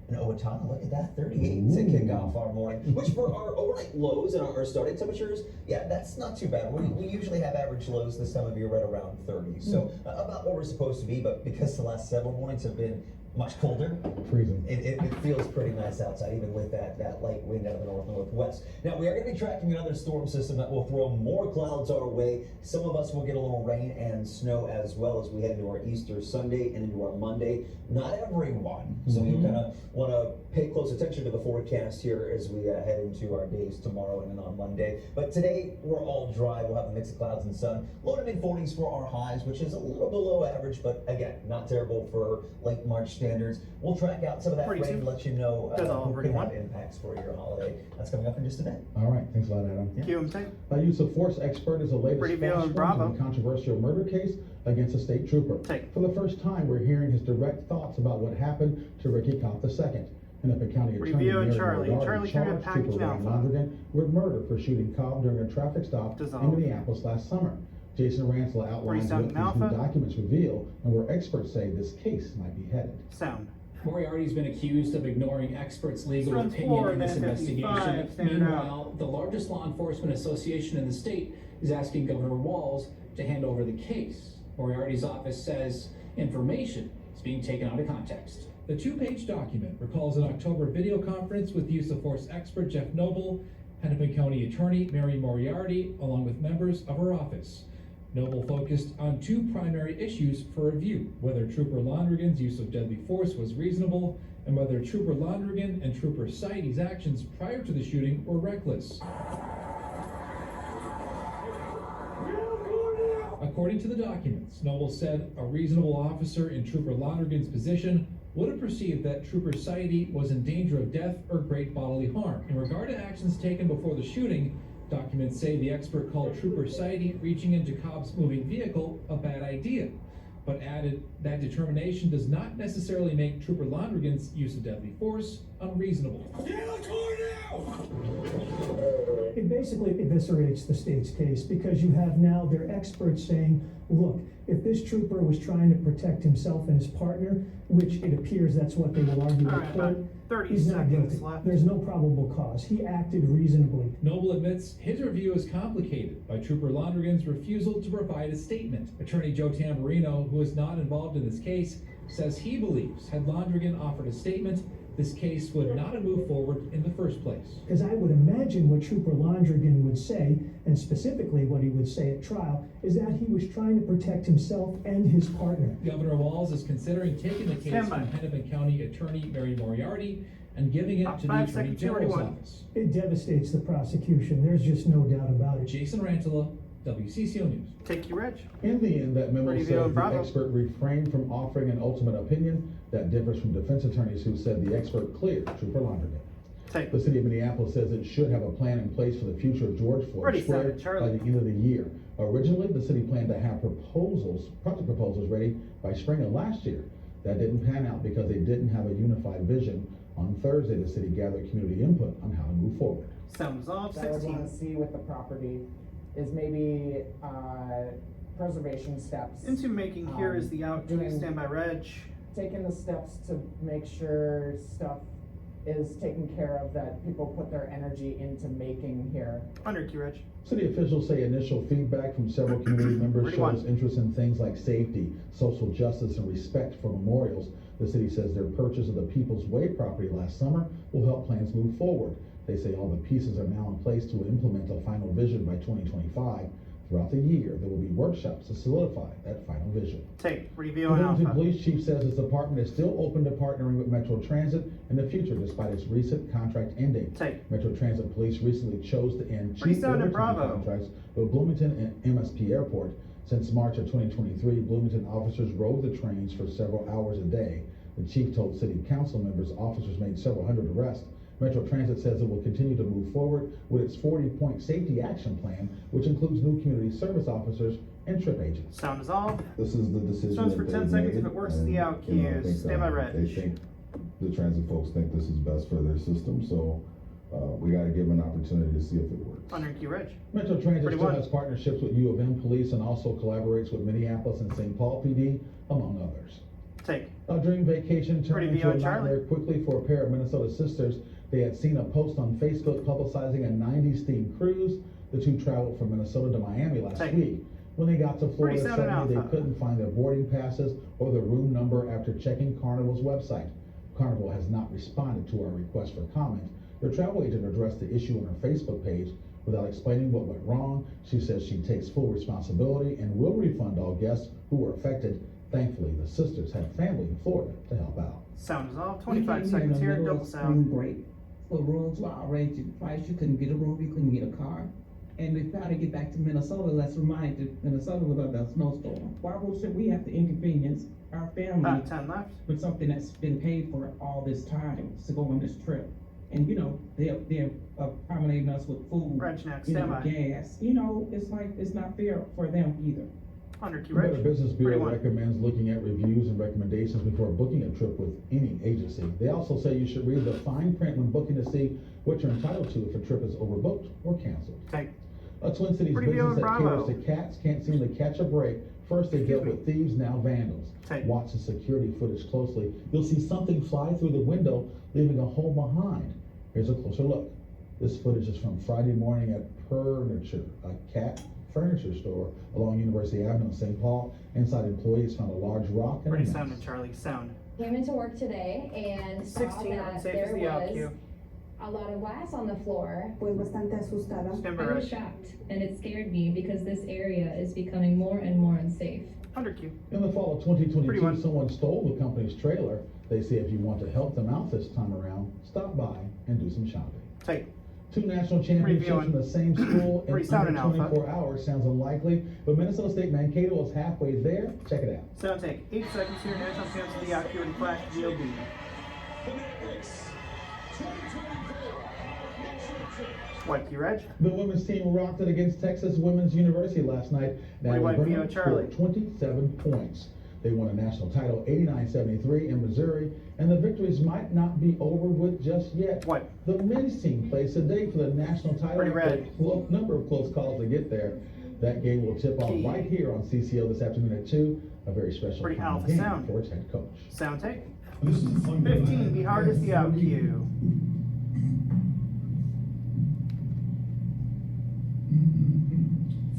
And Owatonna, look at that, 38 to kick off our morning. Which for our overnight lows and our starting temperatures, yeah, that's not too bad. We usually have average lows this time of year right around 30. So about what we're supposed to be, but because the last several mornings have been much colder, Freezing. it feels pretty nice outside, even with that light wind out of the north-northwest. Now, we are going to be tracking another storm system that will throw more clouds our way. Some of us will get a little rain and snow as well as we head into our Easter Sunday and into our Monday. Not everyone, so you kind of want to pay close attention to the forecast here as we head into our days tomorrow and then on Monday. But today, we're all dry. We'll have a mix of clouds and sun. Low to mid-40s for our highs, which is a little below average, but again, not terrible for late March standards. We'll track out some of that 42. rain and let you know That's all, who could 31. have impacts for your holiday. That's coming up in just a minute. All right, thanks a lot, Adam. Cue him tape. A use of force expert is the latest Pretty VO and flashpoint Bravo. in a controversial murder case against a state trooper. Take. For the first time, we're hearing his direct thoughts about what happened to Ricky Kopp II. Hennepin County Attorney Review and Mary Charlie. Moriarty Charlie turned charged package trooper Ryan Alpha. Londrigan with murder for shooting Cobb during a traffic stop Dissolve. in Minneapolis last summer. Jason Ransel outlines what Sound these Alpha. new documents reveal and where experts say this case might be headed. Sound. Moriarty's been accused of ignoring experts' legal Runs opinion forward in this at 55, investigation. standard Meanwhile, the largest law enforcement association in the state is asking Governor Walz to hand over the case. Moriarty's office says information is being taken out of context. The two-page document recalls an October video conference with use of force expert Jeff Noble, Hennepin County Attorney Mary Moriarty, along with members of her office. Noble focused on two primary issues for review: whether Trooper Londrigan's use of deadly force was reasonable, and whether Trooper Londrigan and Trooper Seide's actions prior to the shooting were reckless. According to the documents, Noble said a reasonable officer in Trooper Londrigan's position would have perceived that Trooper Seide was in danger of death or great bodily harm. In regard to actions taken before the shooting, documents say the expert called Trooper Seide reaching into Cobb's moving vehicle a bad idea, but added that determination does not necessarily make Trooper Londrigan's use of deadly force unreasonable. It basically eviscerates the state's case because you have now their experts saying, look, if this trooper was trying to protect himself and his partner, which it appears that's what they will argue in Alright, court, about 30 he's not seconds guilty. left. There's no probable cause. He acted reasonably. Noble admits his review is complicated by Trooper Londrigan's refusal to provide a statement. Attorney Joe Tamburino, who is not involved in this case, says he believes had Londrigan offered a statement, this case would not have moved forward in the first place. Because I would imagine what Trooper Londrigan would say, and specifically what he would say at trial, is that he was trying to protect himself and his partner. Governor Walz is considering taking the case Stand by. from Hennepin County Attorney Mary Moriarty and giving it to the 5 Attorney seconds, General's 31. office. It devastates the prosecution, there's just no doubt about it. Jason Rantala, WCCO News. Take you, Reg. In the end, that memo Ready, said Vito, the Bravo. expert refrained from offering an ultimate opinion that differs from defense attorneys who said the expert cleared Trooper Londergan. Take. The city of Minneapolis says it should have a plan in place for the future of George Floyd Ready, Square Sergeant Charlie. by the end of the year. Originally, the city planned to have project proposals ready by spring of last year. That didn't pan out because they didn't have a unified vision. On Thursday, the city gathered community input on how to move forward. Sounds off. That I would 16. want to see with the property is maybe preservation steps. Into making here is the out. doing- Stand by, Reg. Taking the steps to make sure stuff is taken care of that people put their energy into making here. Under Q, Reg. City officials say initial feedback from several community members Ready, one. shows interest in things like safety, social justice, and respect for memorials. The city says their purchase of the People's Way property last summer will help plans move forward. They say all the pieces are now in place to implement a final vision by 2025. Throughout the year, there will be workshops to solidify that final vision. Take. Review The on Bloomington Alpha. Police Chief says his department is still open to partnering with Metro Transit in the future despite its recent contract ending. Take. Metro Transit Police recently chose to end cheap Freestone and overtime Bravo. contracts with Bloomington and MSP Airport. Since March of 2023, Bloomington officers rode the trains for several hours a day. The chief told city council members officers made several hundred arrests. Metro Transit says it will continue to move forward with its 40-point safety action plan, which includes new community service officers and trip agents. Sound is off. This is the decision Stones that for 10 they've seconds. made, If it works, and, the out you know, I cues. think, Stand by, Reg. They think, the transit folks think this is best for their system, so we gotta give them an opportunity to see if it works. Under Q, Reg. Metro Transit still 31. has partnerships with U of M Police and also collaborates with Minneapolis and St. Paul PD, among others. Take. A dream vacation turned Ready, into Vio, a Charlie. nightmare quickly for a pair of Minnesota sisters. They had seen a post on Facebook publicizing a 90s themed cruise. The two traveled from Minnesota to Miami last Take. week. When they got to Florida, Pretty sound suddenly they Alpha. couldn't find their boarding passes or the room number after checking Carnival's website. Carnival has not responded to our request for comment. Their travel agent addressed the issue on her Facebook page without explaining what went wrong. She says she takes full responsibility and will refund all guests who were affected. Thankfully, the sisters had family in Florida to help out. Sound is off. We 25 came seconds in the here. middle Double of spring sound. break. For rooms were outrageous price. You couldn't get a room, you couldn't get a car. And we tried to get back to Minnesota. Let's remind you, Minnesota was under a snowstorm. Why should we have to inconvenience our family 10 left. with something that's been paid for all this time to go on this trip? And you know, they're accommodating us with food, Reg next. you know, Stand by. gas. You know, it's like, it's not fair for them either. Under Q, The Better Reg. Business Bureau 31. recommends looking at reviews and recommendations before booking a trip with any agency. They also say you should read the fine print when booking to see what you're entitled to if a trip is overbooked or canceled. Take. A Twin Cities Pretty business View that and Bravo. caters to cats can't seem to catch a break. First they dealt with thieves, now vandals. Take. Watch the security footage closely. You'll see something fly through the window, leaving a hole behind. Here's a closer look. This footage is from Friday morning at Furniture, a cat furniture store along University Avenue in St. Paul. Inside, employees found a large rock and a Ready, mouse. sound and Charlie. Sound. Came into work today and saw 16 that unsafe there is the out was cue. a lot of glass on the floor. Fue bastante asustada. Stand by, I was Reg. shocked, and it scared me because this area is becoming more and more unsafe. Under Q. In the fall of 2022, Pretty much. someone stole the company's trailer. They say if you want to help them out this time around, stop by and do some shopping. Take. Two national championships Reviewing. from the same school in Pretty sound under in Alpha. 24 hours sounds unlikely, but Minnesota State Mankato is halfway there. Check it out. Sound take. 8 seconds here. National champs of the out cue and flash GOB. What Q, Reg? The women's team rocked it against Texas Women's University last night. Now White Vernon Vio, Charlie. scored 27 points. They won a national title 89-73 in Missouri, and the victories might not be over with just yet. What? The men's team plays today for the national title. Pretty red. A number of close calls to get there. That game will tip off Key. right here on CCO this afternoon at 2. A very special Pretty final Alpha game sound. for its head coach. Sound take. This is a fun 15. Be hard as the out cue. Mm-hmm.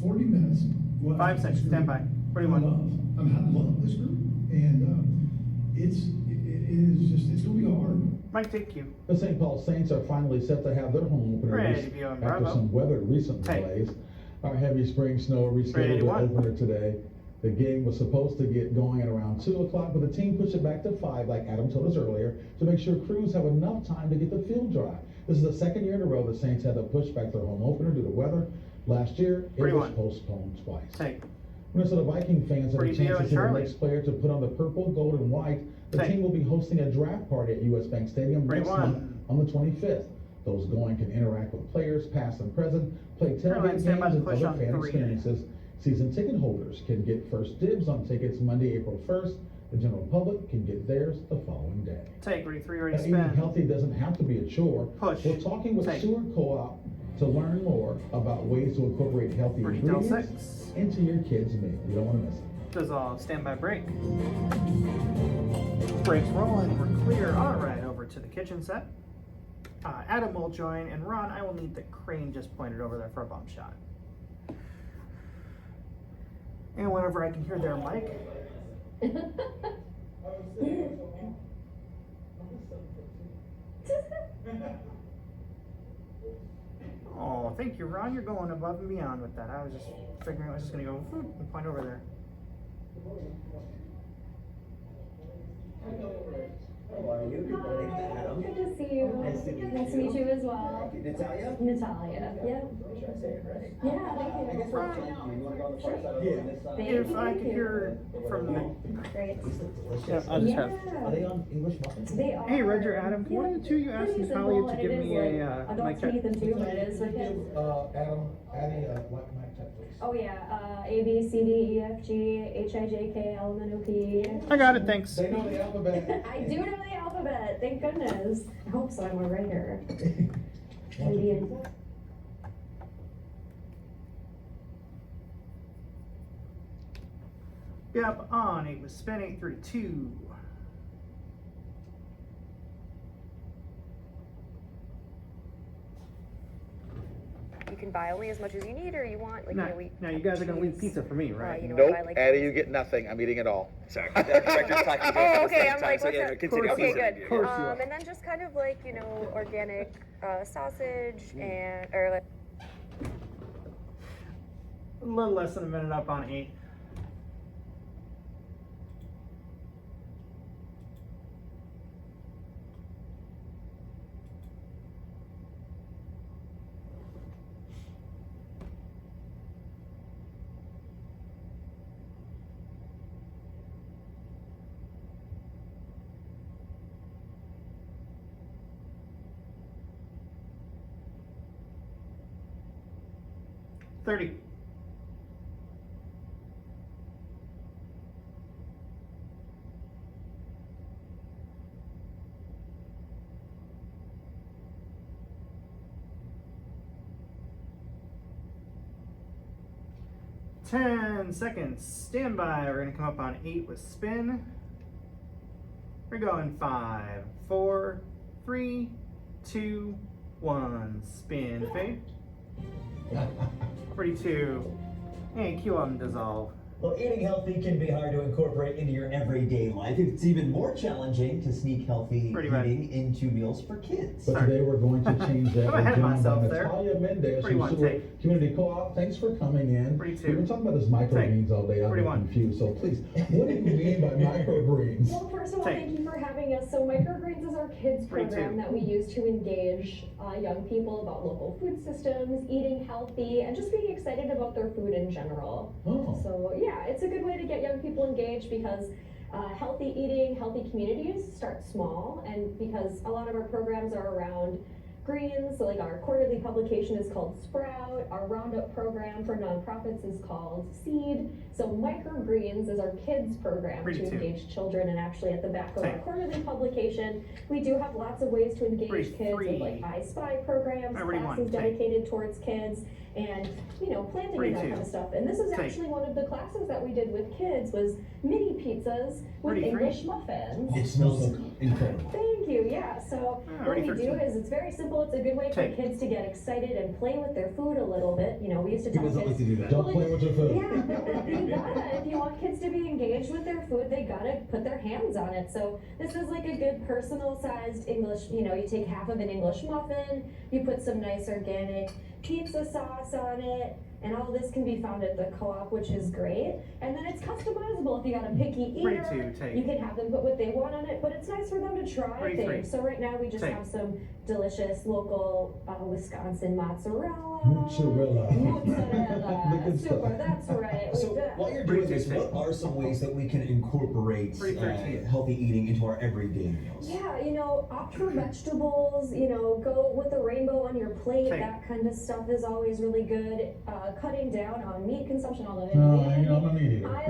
40 minutes. 5 seconds. Stand by. 31. I love this group, and it is just, it's gonna be hard. Mike, take you. The St. Paul Saints are finally set to have their home opener Ready, this- Vio, and after Bravo. some weather recent Take. delays. Our heavy spring snow Ready, rescheduled the one. opener today. The game was supposed to get going at around 2 o'clock, but the team pushed it back to 5, like Adam told us earlier, to make sure crews have enough time to get the field dry. This is the second year in a row the Saints had to push back their home opener due to weather. Last year, it was postponed twice. Minnesota Viking fans have a chance to see the next player to put on the purple, gold, and white. The team will be hosting a draft party at US Bank Stadium next month on the 25th. Those going can interact with players, past and present, play tailgate games and other fan experiences. Season ticket holders can get first dibs on tickets Monday, April 1st. The general public can get theirs the following day. Eating healthy doesn't have to be a chore. We're talking with Seward Co-op to learn more about ways to incorporate healthy ingredients into your kids' meal. You don't want to miss it. Dissolve, standby break. Breaks rolling, we're clear. All right, over to the kitchen set. Adam will join, and Ron, I will need the crane just pointed over there for a bump shot. And whenever I can hear their mic. Oh, thank you, Ron. You're going above and beyond with that. I was just figuring I was just going to go and point over there. How are you? Good morning, Adam. Good to see you. Nice to meet you. Nice to meet you as well. Natalia? Natalia, yep. Make sure I say it right. Yeah, thank you. I guess we're thank you. You want to go on the far side Yeah. or this side? If I could hear from the... Great. These look delicious. Yeah, I'll just have... Are they on English muffins? They are. Hey, Roger, Adam, can one of the two you ask Pretty Natalia simple, to and give it is me like a mic adults check? can eat them too, but it is for kids. Adam, adding a black mic check, please. Oh yeah, A, B, C, D, E, F, G, H, I, J, K, L, M, N, O, P. I got it, thanks. They know the alphabet. I do know the alphabet, thank goodness. I hope so, I'm a writer. Maybe in... Yep, on 8 with spin 832. You can buy only as much as you need, or you want, like, Now, you know, we. now you guys are going to leave pizza for me, right? you know, Nope, if I like Addie, those- you get nothing. I'm eating it all. Sorry. Oh, okay, I'm like, what's that? continue. Okay, good. Of course you are. And then just kind of like, you know, organic sausage and, or like. A little less than a minute up on 8. $30. Ten seconds. Stand by. We're gonna come up on 8 with spin. We're going 5, 4, 3, 2, 1. Spin. Fade. 42. And cue on dissolve. Well, eating healthy can be hard to incorporate into your everyday life. It's even more challenging to sneak healthy eating into meals for kids. But today we're going to change that. I'm ahead of We're joined by myself there. Natalia Mendez from 41, Seward take. Community Co-op. Thanks for coming in. 42. We've been talking about this microgreens all day. I've been 41. confused. So please, what do you mean by microgreens? Well, first of all, Take. thank you for having us. So Microgreens is our kids program 42. that we use to engage young people about local food systems, eating healthy, and just being excited about their food in general. Oh. So yeah, it's a good way to get young people engaged because healthy eating, healthy communities start small, and because a lot of our programs are around greens, so like our quarterly publication is called Sprout, our Roundup program for nonprofits is called Seed, so Microgreens is our kids program to 42. engage children, and actually at the back of our Take. quarterly publication, we do have lots of ways to engage 43. kids with like I Spy programs, 41. classes Take. dedicated towards kids, and you know, planting and that 42. kind of stuff. And this is Take. actually one of the classes that we did with kids was mini pizzas with 33. English muffins. It smells incredible. Thank you, yeah. So what we do 13. is it's very simple. It's a good way for Take. kids to get excited and play with their food a little bit. You know, we used to tell People don't like kids. to do that. Don't play with your food. Yeah, but you gotta. If you want kids to be engaged with their food, they gotta put their hands on it. So this is like a good personal-sized English. You know, you take half of an English muffin, you put some nice organic pizza sauce on it, And all this can be found at the co-op, which is great. And then it's customizable. If you got a picky eater, you can have them put what they want on it, but it's nice for them to try things. So right now we just have some delicious local Wisconsin mozzarella. Mozzarella. Super, that's right. So while you're doing this, what are some ways that we can incorporate healthy eating into our everyday meals? Yeah, you know, opt for vegetables, you know, go with the rainbow on your plate. That kind of stuff is always really good. Cutting down on meat consumption, although I'm a meat eater. I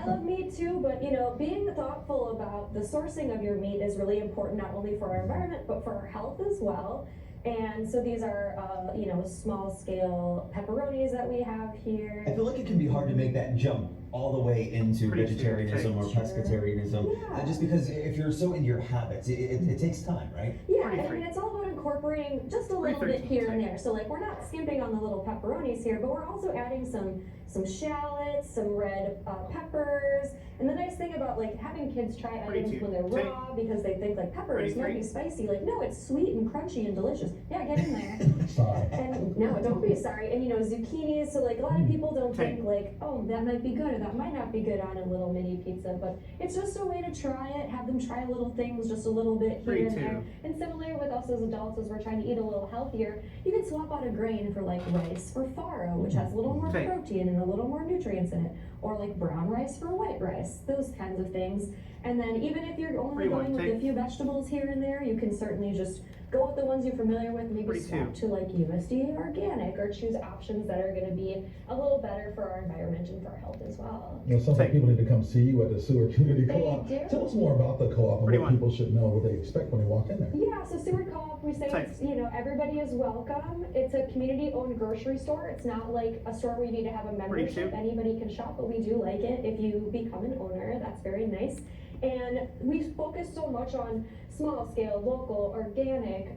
love meat too, but you know, being thoughtful about the sourcing of your meat is really important, not only for our environment, but for our health as well. And so these are, you know, small scale pepperonis that we have here. I feel like it can be hard to make that jump all the way into vegetarianism or pescatarianism, just because if you're so into your habits, it takes time, right? Yeah, I mean, it's all about incorporating just a little bit here and there. So like, we're not skimping on the little pepperonis here, but we're also adding some shallots, some red peppers. And the nice thing about like having kids try items when they're raw, because they think like peppers might be spicy. Like, no, it's sweet and crunchy and delicious. Yeah, get in there. Sorry. And no, don't be sorry. And you know, zucchinis. So like a lot of people don't think like, oh, that might be good or that might not be good on a little mini pizza. But it's just a way to try it. Have them try little things, just a little bit here and there. And similar with us as adults, as we're trying to eat a little healthier, you can swap out a grain for like rice or farro, which has a little more protein and a little more nutrients in it, or like brown rice for white rice, those kinds of things. And then even if you're only going with a few vegetables here and there, you can certainly just go with the ones you're familiar with, maybe swap to like USDA organic, or choose options that are going to be a little better for our environment and for our health as well. You know, some people need to come see you at the Seward Community Co-op. do. Tell us more about the co-op and what people should know, what they expect when they walk in there. Yeah, so Seward Co-op, we say it's, you know, everybody is welcome. It's a community-owned grocery store. It's not like a store where you need to have a membership. Anybody can shop, but we do like it if you become an owner. That's very nice. And we focus so much on small scale, local, organic.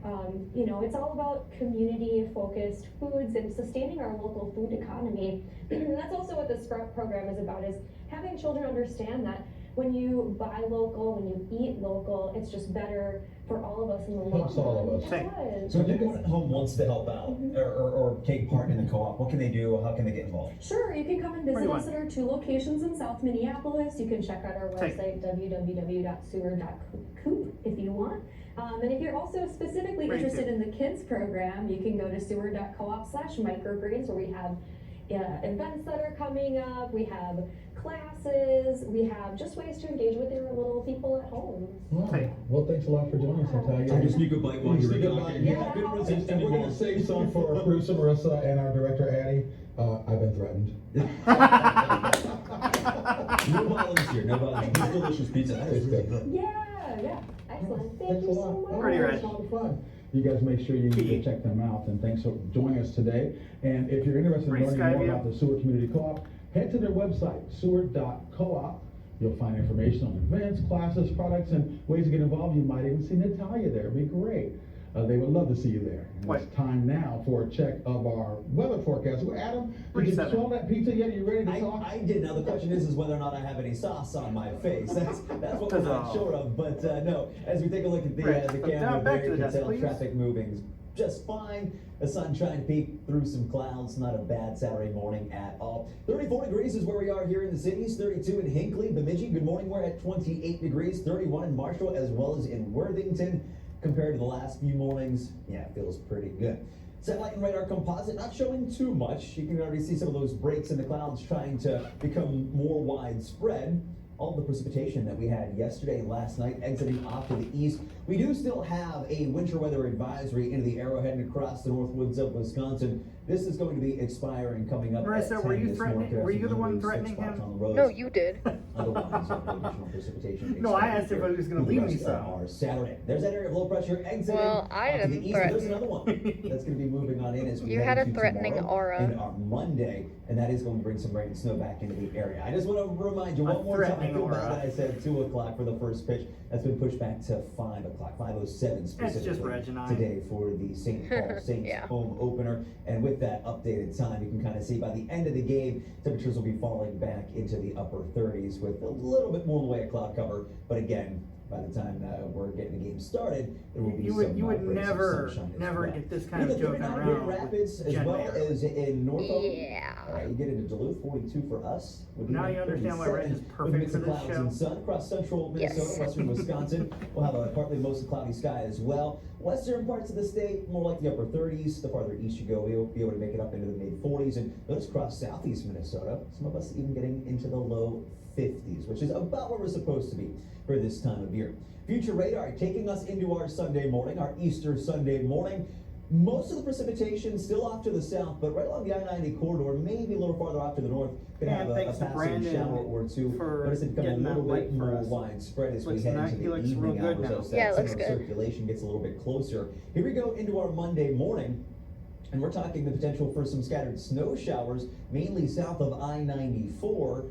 You know, it's all about community focused foods and sustaining our local food economy. And that's also what the Sprout program is about, is having children understand that when you buy local, when you eat local, it's just better for all of us in the long run. Helps all of us. So if anyone at home wants to help out or take part in the co-op, what can they do? How can they get involved? Sure, you can come and visit us at our 2 locations in South Minneapolis. You can check out our website, www.seward.coop, if you want. And if you're also specifically interested in the kids program, you can go to seward.coop/microgreens, where we have events that are coming up. We have classes. We have just ways to engage with your little people at home. Well, thanks a lot for joining us, Natalia. I just sneak a bite while you were talking. Yeah, good resistance. And we're going to save some for our producer, Marissa, and our director, Addie. I've been threatened. No violence here, no violence. It's delicious pizza. That is really good. Yeah, excellent. Thank Thanks you a so lot. much. All right, it's a lot of fun. You guys make sure you go check them out, and thanks for joining us today. And if you're interested in learning more about the Seward Community Co-op, head to their website, seward.coop. You'll find information on events, classes, products, and ways to get involved. You might even see Natalia there. It'd be great. They would love to see you there. And it's time now for a check of our weather forecast. Well, Adam, did you swallow that pizza yet? Are you ready to talk? I did. Now the question is whether or not I have any sauce on my face. That's what we're not sure of. But no, as we take a look at the camera, there you can tell traffic moving just fine. The sun trying to peek through some clouds. Not a bad Saturday morning at all. 34 degrees is where we are here in the cities. 32 in Hinckley, Bemidji. Good morning. We're at 28 degrees. 31 in Marshall, as well as in Worthington. Compared to the last few mornings, yeah, it feels pretty good. Satellite and radar composite not showing too much. You can already see some of those breaks in the clouds trying to become more widespread. All the precipitation that we had yesterday and last night exiting off to the east. We do still have a winter weather advisory into the Arrowhead and across the north woods of Wisconsin. This is going to be expiring coming up. Marissa, were you threatening? Were you the one threatening him? No, you did. Otherwise, additional precipitation. No, I asked if he was going to leave me some. Saturday. There's that area of low pressure exiting. Well, I to the didn't east. threaten. There's another one that's going to be moving on in as we You head had a into threatening tomorrow aura. and on Monday, and that is going to bring some rain and snow back into the area. I just want to remind you one more time. I feel bad that I said 2 o'clock for the first pitch. That's been pushed back to 5 o'clock, 5:07 specifically today for the St. Paul Saints home opener. And with that updated time, you can kind of see by the end of the game, temperatures will be falling back into the upper 30s with a little bit more in the way of cloud cover. But again, by the time we're getting the game started, there will be You some would breaks of never sunshine as well. get this kind You of get joking 39 around in Rapids with as Jen well Mayer. as in Norfolk. Yeah. You get into Duluth, 42 for us. Now you understand why Red is 37 perfect with mix for of this clouds show. and sun across central Minnesota, Yes. western Wisconsin. We'll have a partly mostly cloudy sky as well. Western parts of the state, more like the upper 30s. The farther east you go, we'll be able to make it up into the mid 40s. And notice across southeast Minnesota, some of us even getting into the low 50s, which is about where we're supposed to be for this time of year. Future radar taking us into our Sunday morning, our Easter Sunday morning. Most of the precipitation still off to the south, but right along the I-90 corridor, maybe a little farther off to the north, could And have a thanks to passing Brandon shower or two. for Notice it become a getting that little bit light for more us. widespread as we Looks head nice. into He the looks real evening good hours now. as Yeah, that it looks summer good. circulation gets a little bit closer. Here we go into our Monday morning. And we're talking the potential for some scattered snow showers, mainly south of I-94.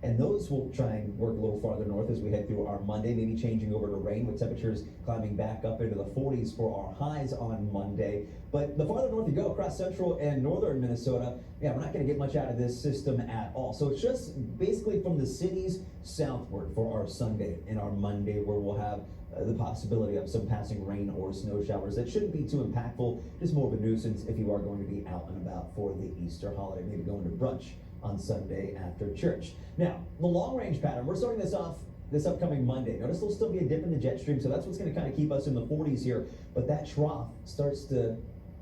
And those will try and work a little farther north as we head through our Monday, maybe changing over to rain with temperatures climbing back up into the 40s for our highs on Monday. But the farther north you go across central and northern Minnesota, yeah, we're not going to get much out of this system at all. So it's just basically from the cities southward for our Sunday and our Monday, where we'll have the possibility of some passing rain or snow showers that shouldn't be too impactful, just more of a nuisance if you are going to be out and about for the Easter holiday, maybe going to brunch on Sunday after church. Now, the long range pattern, we're starting this off this upcoming Monday. Notice there'll still be a dip in the jet stream, so that's what's going to kind of keep us in the 40s here, but that trough starts to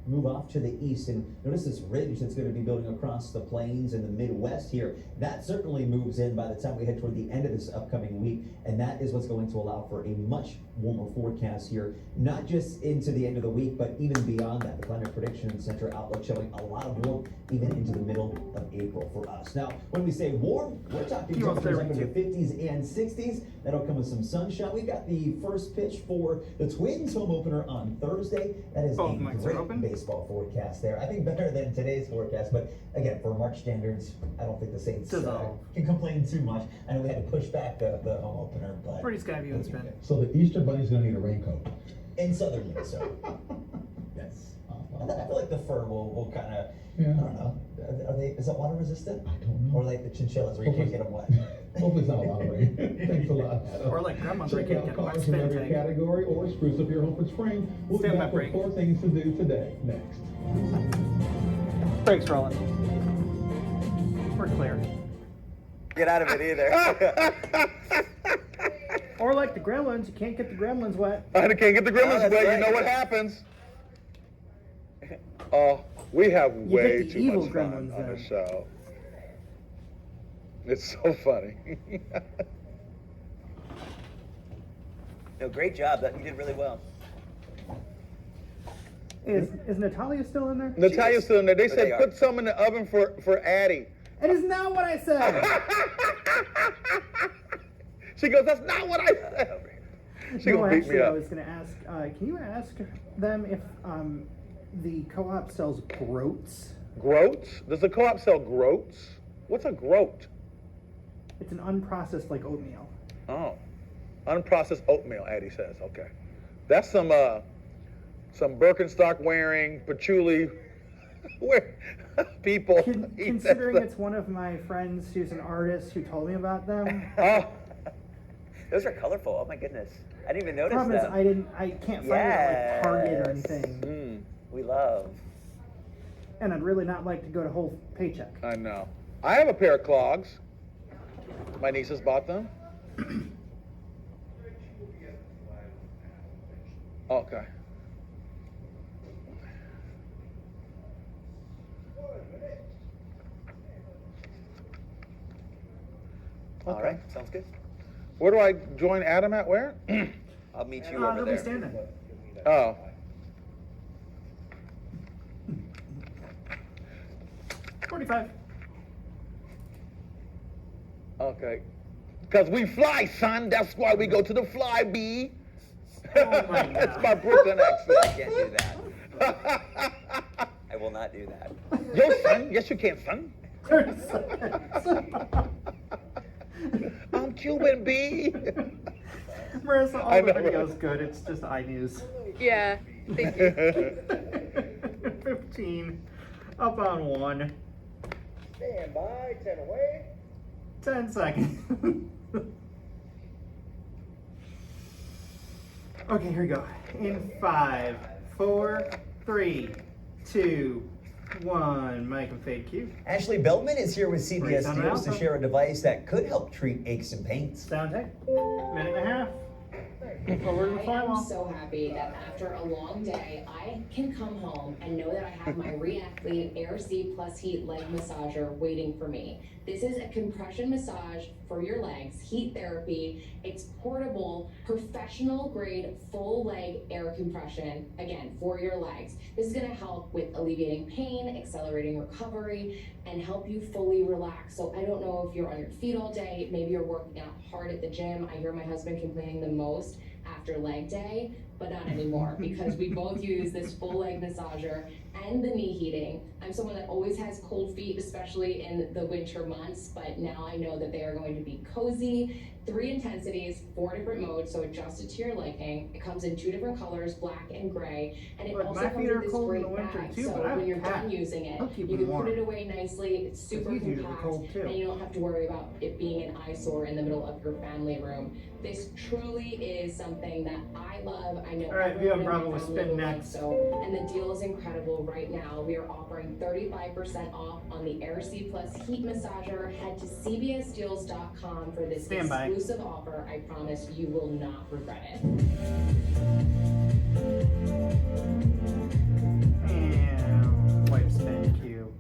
move off to the east, and notice this ridge that's going to be building across the plains in the Midwest here. That certainly moves in by the time we head toward the end of this upcoming week, and that is what's going to allow for a much warmer forecast here, not just into the end of the week, but even beyond that. The Climate Prediction Center outlook showing a lot of warmth even into the middle of April for us. Now, when we say warm, we're talking temperatures up in the 50s and 60s. That'll come with some sunshine. We've got the first pitch for the Twins home opener on Thursday. That is Both a mics are open. great baseball forecast there. I think better than today's forecast, but again, for March standards, I don't think the Saints can complain too much. I know we had to push back the home opener, but Pretty Skyview and Spin. So the Easter Bunny's gonna need a raincoat. in southern Minnesota. Yes. And then I feel like the fur will kind of, Yeah. I don't know, is that water resistant? I don't know. Or like the chinchillas where you can't get them wet? Hopefully it's not a lot of rain. Thanks a lot. Or like grandma's where Check you out can't get wet cars from spin every tank. category or spruce up your home for spring. We'll be Stand by back with break. 4 things to do today. Next. Brakes rolling. We're clear. Get out of it either. Or like the gremlins, you can't get the gremlins wet. I can't get the gremlins that's away. right. You know what happens? Oh, we have You way get the too evil much fun gremlins on then. the show. It's so funny. No, great job. You did really well. Is Natalia still in there? Natalia's still in there. They But said they are. put some in the oven for Addie. It is not what I said. She goes, that's not what I said. She No, gonna beat actually, me I up. was going to ask, can you ask them if the co-op sells groats? Groats? Does the co-op sell groats? What's a groat? It's an unprocessed like oatmeal. Oh, unprocessed oatmeal. Addie says, okay. That's some Birkenstock wearing patchouli people. eat that Considering stuff. it's one of my friends who's an artist who told me about them. Oh, Those are colorful. Oh my goodness. I didn't even notice Problem is, them. I can't find it at like Target or Yes. anything. We love. And I'd really not like to go to Whole Paycheck. I know. I have a pair of clogs. My nieces bought them. Okay. All right. Sounds good. Where do I join Adam at? Where? I'll meet you He'll over be there. standing. Oh. $45. Okay. Because we fly, son. That's why we go to the fly bee. That's my Brooklyn I accent. can't do that. I will not do that. Yo, son. Yes, you can, son. I'm Cuban bee. Marissa, all I the know. video's good. It's just iNews. Yeah, thank you. 15. Up on 1. Stand by, 10 away. 10 seconds. Okay, here we go. In 5, 4, 3, 2, 1. Mike and Fade Q. Ashley Beltman is here with Race CBS on Deals to Alpha. share a device that could help treat aches and pains. Sound check. Minute and a half. Over to the I am firewall. so happy that after a long day, I can come home and know that I have my Reactlete Air C Plus Heat leg massager waiting for me. This is a compression massage for your legs, heat therapy. It's portable, professional grade, full leg air compression, again, for your legs. This is gonna help with alleviating pain, accelerating recovery, and help you fully relax. So I don't know if you're on your feet all day, maybe you're working out hard at the gym. I hear my husband complaining the most after leg day, but not anymore because we both use this full leg massager and the knee heating. I'm someone that always has cold feet, especially in the winter months, but now I know that they are going to be cozy. 3 intensities, 4 different modes, so adjusted to your liking. It comes in 2 different colors, black and gray, and it Look, also my comes feet are with this cold in great the winter bag. too, So but I have when you're a cat. done using it, I'll keep you them can warm. put it away nicely. It's super It's easier to be compact, cold, too. and you don't have to worry about it being an eyesore in the middle of your family room. This truly is something that I love. I know All right, everyone Vio in Bravo my will family spin will love, next. so, and the deal is incredible right now. We are offering 35% off on the Air C Plus Heat Massager. Head to cbsdeals.com for this Stand by. exclusive offer. I promise you will not regret it. And wipe spin Q.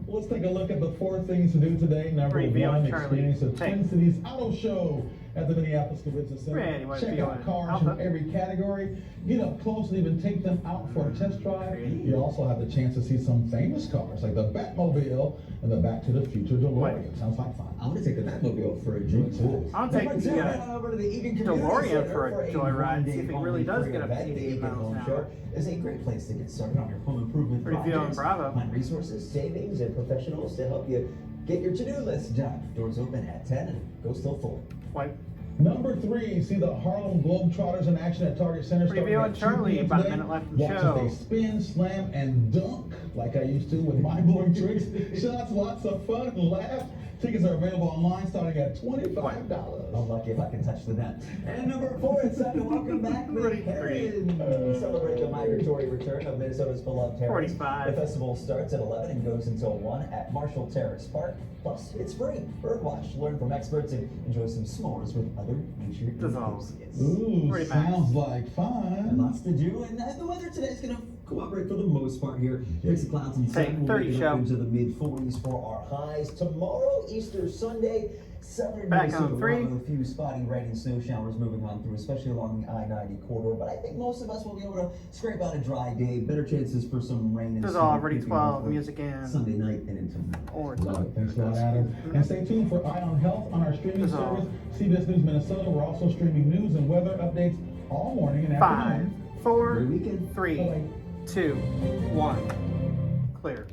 Let's take a look at the 4 things to do today. Number Reveal 1, Charlie. experience the Take. Twin Cities Auto Show at the Minneapolis Convention Center. Ready, what Check Vio out and cars Alpha. from every category. Get up close and even take them out for a test drive. You also have the chance to see some famous cars like the Batmobile and the Back to the Future DeLorean. Sounds like fun. I'm gonna take the Batmobile for a joyride. too. I'll take Number 2, the head on over to the Eagan Community DeLorean Center for a joyride, see if it really one-day does free get up to event. The 88 Eagan miles Home an Show hour. is a great place to get started on your home improvement Pretty Vio and projects. Bravo. Find resources, savings, and professionals to help you get your to-do list done. Doors open at 10 and goes till 4. Wipe. Number 3, see the Harlem Globetrotters in action at Target Center. Preview starting and at 2 Charlie, p.m. about a today. minute left in the Watch show. as they spin, slam, and dunk like I used to with mind-blowing tricks, shots, lots of fun, and laugh. Tickets are available online starting at $25. I'm lucky if I can touch the net. And number 4, it's time to welcome back the Herons. Celebrate the migratory return of Minnesota's beloved Herons. 45. The festival starts at 11 and goes until 1 at Marshall Terrace Park. Plus, it's free. Birdwatch, learn from experts, and enjoy some s'mores with other nature enthusiasts. Ooh, Pretty much. sounds like And fun. lots to do, and the weather today is going to cooperate for the most part here. Mix of clouds and Take sun will 30 make it show. up into the mid-40s for our highs. Tomorrow, Easter Sunday, southern Back Minnesota on will 3. have a few spotty rain and snow showers moving on through, especially along the I-90 corridor. But I think most of us will be able to scrape out a dry day. Better chances for some rain and There's snow already creeping 12 over music and Sunday night and into Monday. or Love it. Thanks a lot, Adam. And stay tuned for Eye on Health on our streaming That's all. service, CBS News Minnesota. We're also streaming news and weather updates all morning and 5, afternoon. 4, Great weekend. 3, Bye-bye. 2, 1. Clear.